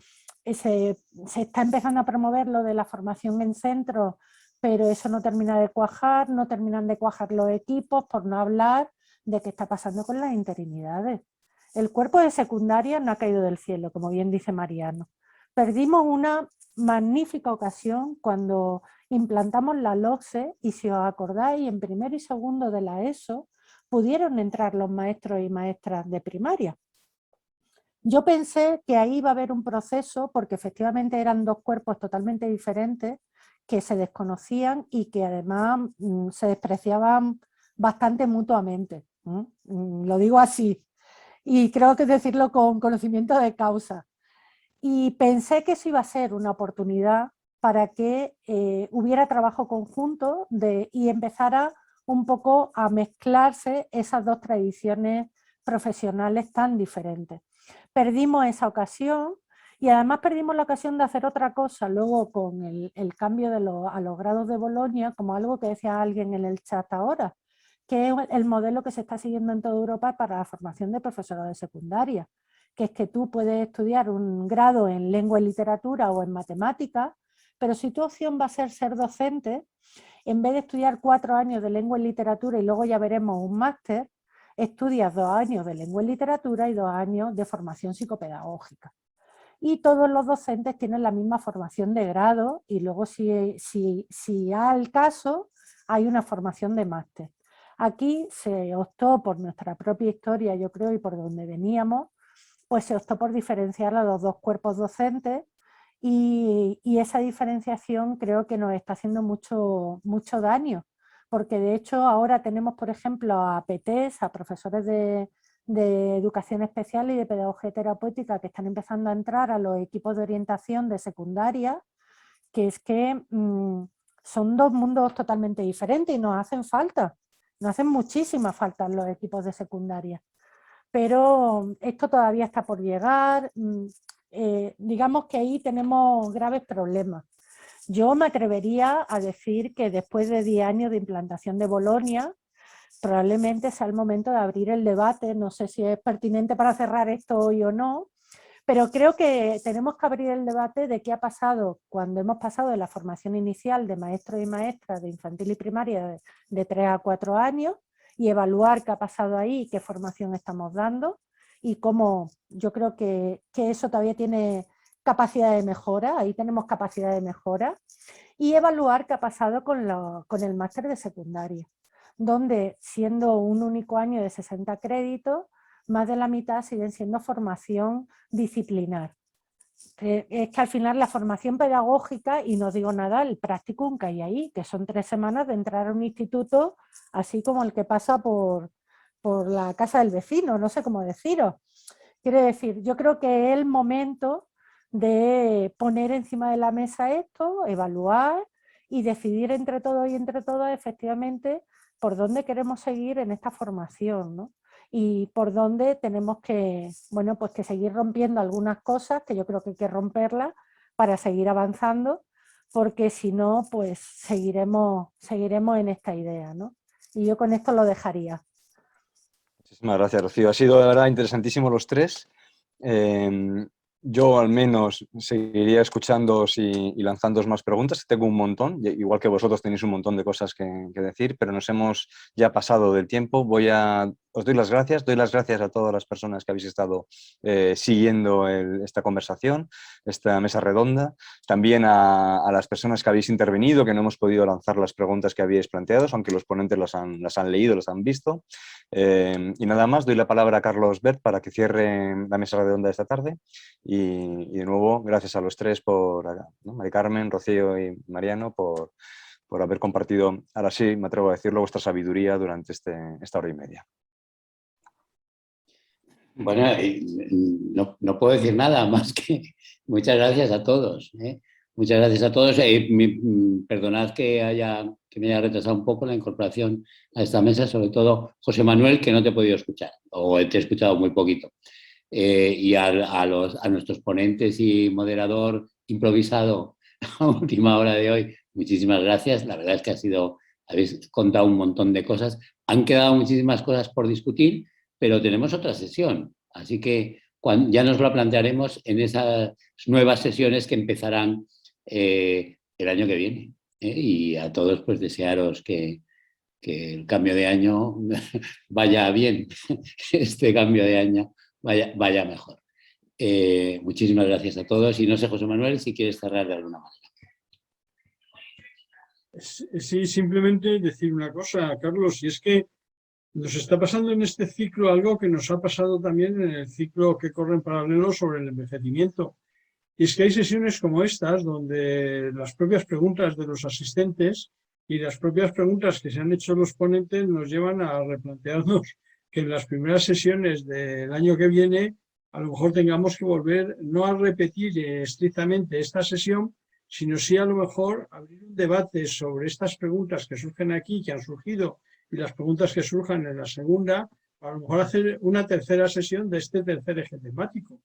Se está empezando a promover lo de la formación en centros, pero eso no termina de cuajar, no terminan de cuajar los equipos, por no hablar de qué está pasando con las interinidades. El cuerpo de secundaria no ha caído del cielo, como bien dice Mariano. Perdimos una magnífica ocasión cuando implantamos la LOCSE, y si os acordáis, en primero y segundo de la ESO pudieron entrar los maestros y maestras de primaria. Yo pensé que ahí iba a haber un proceso, porque efectivamente eran dos cuerpos totalmente diferentes, que se desconocían y que además se despreciaban bastante mutuamente. Lo digo así y creo que decirlo con conocimiento de causa. Y pensé que eso iba a ser una oportunidad para que hubiera trabajo conjunto y empezara un poco a mezclarse esas dos tradiciones profesionales tan diferentes. Perdimos esa ocasión y además perdimos la ocasión de hacer otra cosa luego con el cambio a los grados de Bolonia, como algo que decía alguien en el chat ahora, que es el modelo que se está siguiendo en toda Europa para la formación de profesorado de secundaria, que es que tú puedes estudiar un grado en lengua y literatura o en matemáticas, pero si tu opción va a ser docente, en vez de estudiar 4 años de lengua y literatura y luego ya veremos un máster, estudias 2 años de lengua y literatura y 2 años de formación psicopedagógica. Y todos los docentes tienen la misma formación de grado y luego si al caso hay una formación de máster. Aquí se optó por nuestra propia historia, yo creo, y por donde veníamos, pues se optó por diferenciar a los dos cuerpos docentes y esa diferenciación creo que nos está haciendo mucho daño, porque de hecho ahora tenemos, por ejemplo, a PTs, a profesores de educación especial y de pedagogía terapéutica que están empezando a entrar a los equipos de orientación de secundaria, que es que son dos mundos totalmente diferentes y nos hacen falta, nos hacen muchísima falta en los equipos de secundaria. Pero esto todavía está por llegar, digamos que ahí tenemos graves problemas. Yo me atrevería a decir que después de 10 años de implantación de Bolonia, probablemente sea el momento de abrir el debate, no sé si es pertinente para cerrar esto hoy o no, pero creo que tenemos que abrir el debate de qué ha pasado cuando hemos pasado de la formación inicial de maestros y maestras de infantil y primaria de 3 a 4 años y evaluar qué ha pasado ahí, qué formación estamos dando y cómo yo creo que eso todavía tiene capacidad de mejora, ahí tenemos capacidad de mejora, y evaluar qué ha pasado con el máster de secundaria, donde siendo un único año de 60 créditos, más de la mitad siguen siendo formación disciplinar. Es que al final la formación pedagógica, y no digo nada, el practicum que hay ahí, que son 3 semanas de entrar a un instituto, así como el que pasa por la casa del vecino, no sé cómo deciros. Quiero decir, yo creo que es el momento de poner encima de la mesa esto, evaluar y decidir entre todos y entre todas efectivamente por dónde queremos seguir en esta formación, ¿no? Y por dónde tenemos que, bueno, pues que seguir rompiendo algunas cosas, que yo creo que hay que romperlas para seguir avanzando, porque si no, pues seguiremos en esta idea, ¿no? Y yo con esto lo dejaría. Muchísimas gracias, Rocío. Ha sido de verdad interesantísimo los tres. Yo al menos seguiría escuchándoos y lanzándoos más preguntas. Tengo un montón, igual que vosotros tenéis un montón de cosas que decir, pero nos hemos ya pasado del tiempo. Os doy las gracias a todas las personas que habéis estado siguiendo esta conversación, esta mesa redonda. También a las personas que habéis intervenido, que no hemos podido lanzar las preguntas que habíais planteado, aunque los ponentes las han leído, las han visto. Y nada más, doy la palabra a Carlos Bert para que cierre la mesa redonda de esta tarde. Y de nuevo, gracias a los tres, ¿no? Mari Carmen, Rocío y Mariano, por haber compartido, ahora sí me atrevo a decirlo, vuestra sabiduría durante esta hora y media. Bueno, no puedo decir nada más que muchas gracias a todos. Muchas gracias a todos. Perdonad que me haya retrasado un poco la incorporación a esta mesa, sobre todo José Manuel, que no te he podido escuchar, o te he escuchado muy poquito. Y a nuestros ponentes y moderador improvisado a última hora de hoy, muchísimas gracias. La verdad es que habéis contado un montón de cosas. Han quedado muchísimas cosas por discutir, pero tenemos otra sesión. Así que ya nos lo plantearemos en esas nuevas sesiones que empezarán el año que viene. Y a todos pues desearos que el cambio de año vaya bien, este cambio de año vaya mejor. Muchísimas gracias a todos y no sé, José Manuel, si quieres cerrar de alguna manera. Sí, simplemente decir una cosa, Carlos, y es que nos está pasando en este ciclo algo que nos ha pasado también en el ciclo que corre en paralelo sobre el envejecimiento. Y es que hay sesiones como estas donde las propias preguntas de los asistentes y las propias preguntas que se han hecho los ponentes nos llevan a replantearnos que en las primeras sesiones del año que viene a lo mejor tengamos que volver no a repetir estrictamente esta sesión, sino sí a lo mejor abrir un debate sobre estas preguntas que surgen aquí, que han surgido, y las preguntas que surjan en la segunda, a lo mejor hacer una tercera sesión de este tercer eje temático.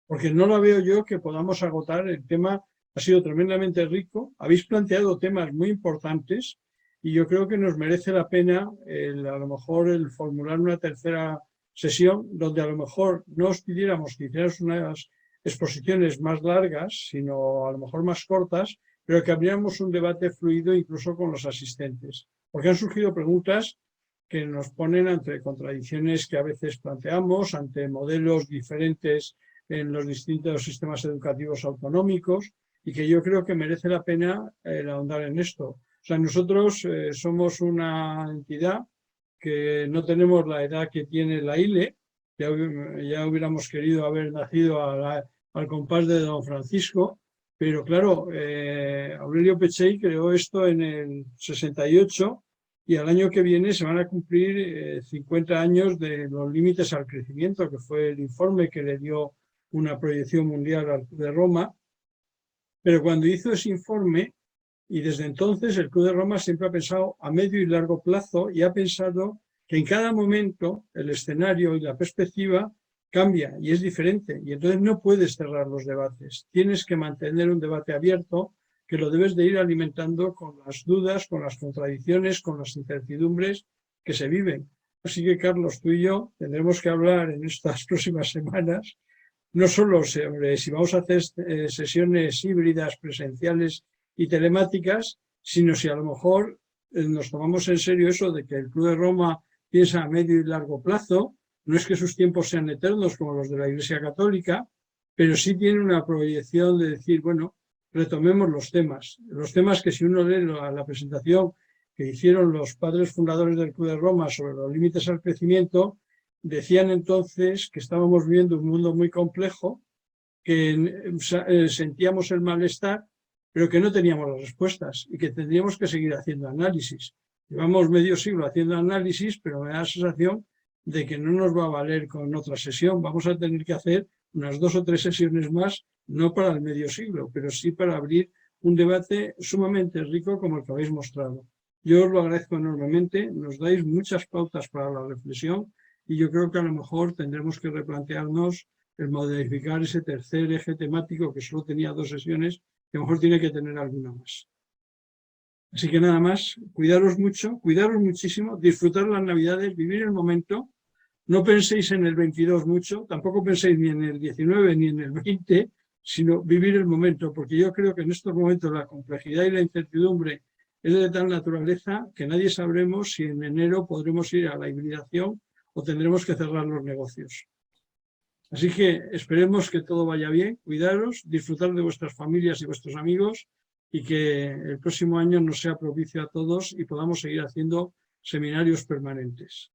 Porque no lo veo yo que podamos agotar. El tema ha sido tremendamente rico, habéis planteado temas muy importantes y yo creo que nos merece la pena a lo mejor el formular una tercera sesión donde a lo mejor no os pidiéramos que hicieras unas exposiciones más largas, sino a lo mejor más cortas, pero que abriéramos un debate fluido incluso con los asistentes. Porque han surgido preguntas que nos ponen ante contradicciones que a veces planteamos, ante modelos diferentes en los distintos sistemas educativos autonómicos y que yo creo que merece la pena ahondar en esto. O sea, nosotros somos una entidad que no tenemos la edad que tiene la ILE, ya hubiéramos querido haber nacido al compás de don Francisco, pero claro, Aurelio Peccei creó esto en el 68 y al año que viene se van a cumplir 50 años de los límites al crecimiento, que fue el informe que le dio una proyección mundial al Club de Roma. Pero cuando hizo ese informe, y desde entonces el Club de Roma siempre ha pensado a medio y largo plazo y ha pensado que en cada momento el escenario y la perspectiva cambia y es diferente. Y entonces no puedes cerrar los debates. Tienes que mantener un debate abierto que lo debes de ir alimentando con las dudas, con las contradicciones, con las incertidumbres que se viven. Así que, Carlos, tú y yo tendremos que hablar en estas próximas semanas no solo sobre si vamos a hacer sesiones híbridas, presenciales y telemáticas, sino si a lo mejor nos tomamos en serio eso de que el Club de Roma piensa a medio y largo plazo. No es que sus tiempos sean eternos como los de la Iglesia Católica, pero sí tiene una proyección de decir, bueno, retomemos los temas que si uno lee la presentación que hicieron los padres fundadores del Club de Roma sobre los límites al crecimiento, decían entonces que estábamos viviendo un mundo muy complejo, que sentíamos el malestar, pero que no teníamos las respuestas y que tendríamos que seguir haciendo análisis. Llevamos medio siglo haciendo análisis, pero me da la sensación de que no nos va a valer con otra sesión. Vamos a tener que hacer unas 2 o 3 sesiones más, no para el medio siglo, pero sí para abrir un debate sumamente rico como el que habéis mostrado. Yo os lo agradezco enormemente, nos dais muchas pautas para la reflexión y yo creo que a lo mejor tendremos que replantearnos el modificar ese tercer eje temático que solo tenía 2 sesiones, que a lo mejor tiene que tener alguna más. Así que nada más, cuidaros mucho, cuidaros muchísimo, disfrutar las Navidades, vivir el momento. No penséis en el 22 mucho, tampoco penséis ni en el 19 ni en el 20, sino vivir el momento, porque yo creo que en estos momentos la complejidad y la incertidumbre es de tal naturaleza que nadie sabremos si en enero podremos ir a la hibridación o tendremos que cerrar los negocios. Así que esperemos que todo vaya bien, cuidaros, disfrutar de vuestras familias y vuestros amigos y que el próximo año nos sea propicio a todos y podamos seguir haciendo seminarios permanentes.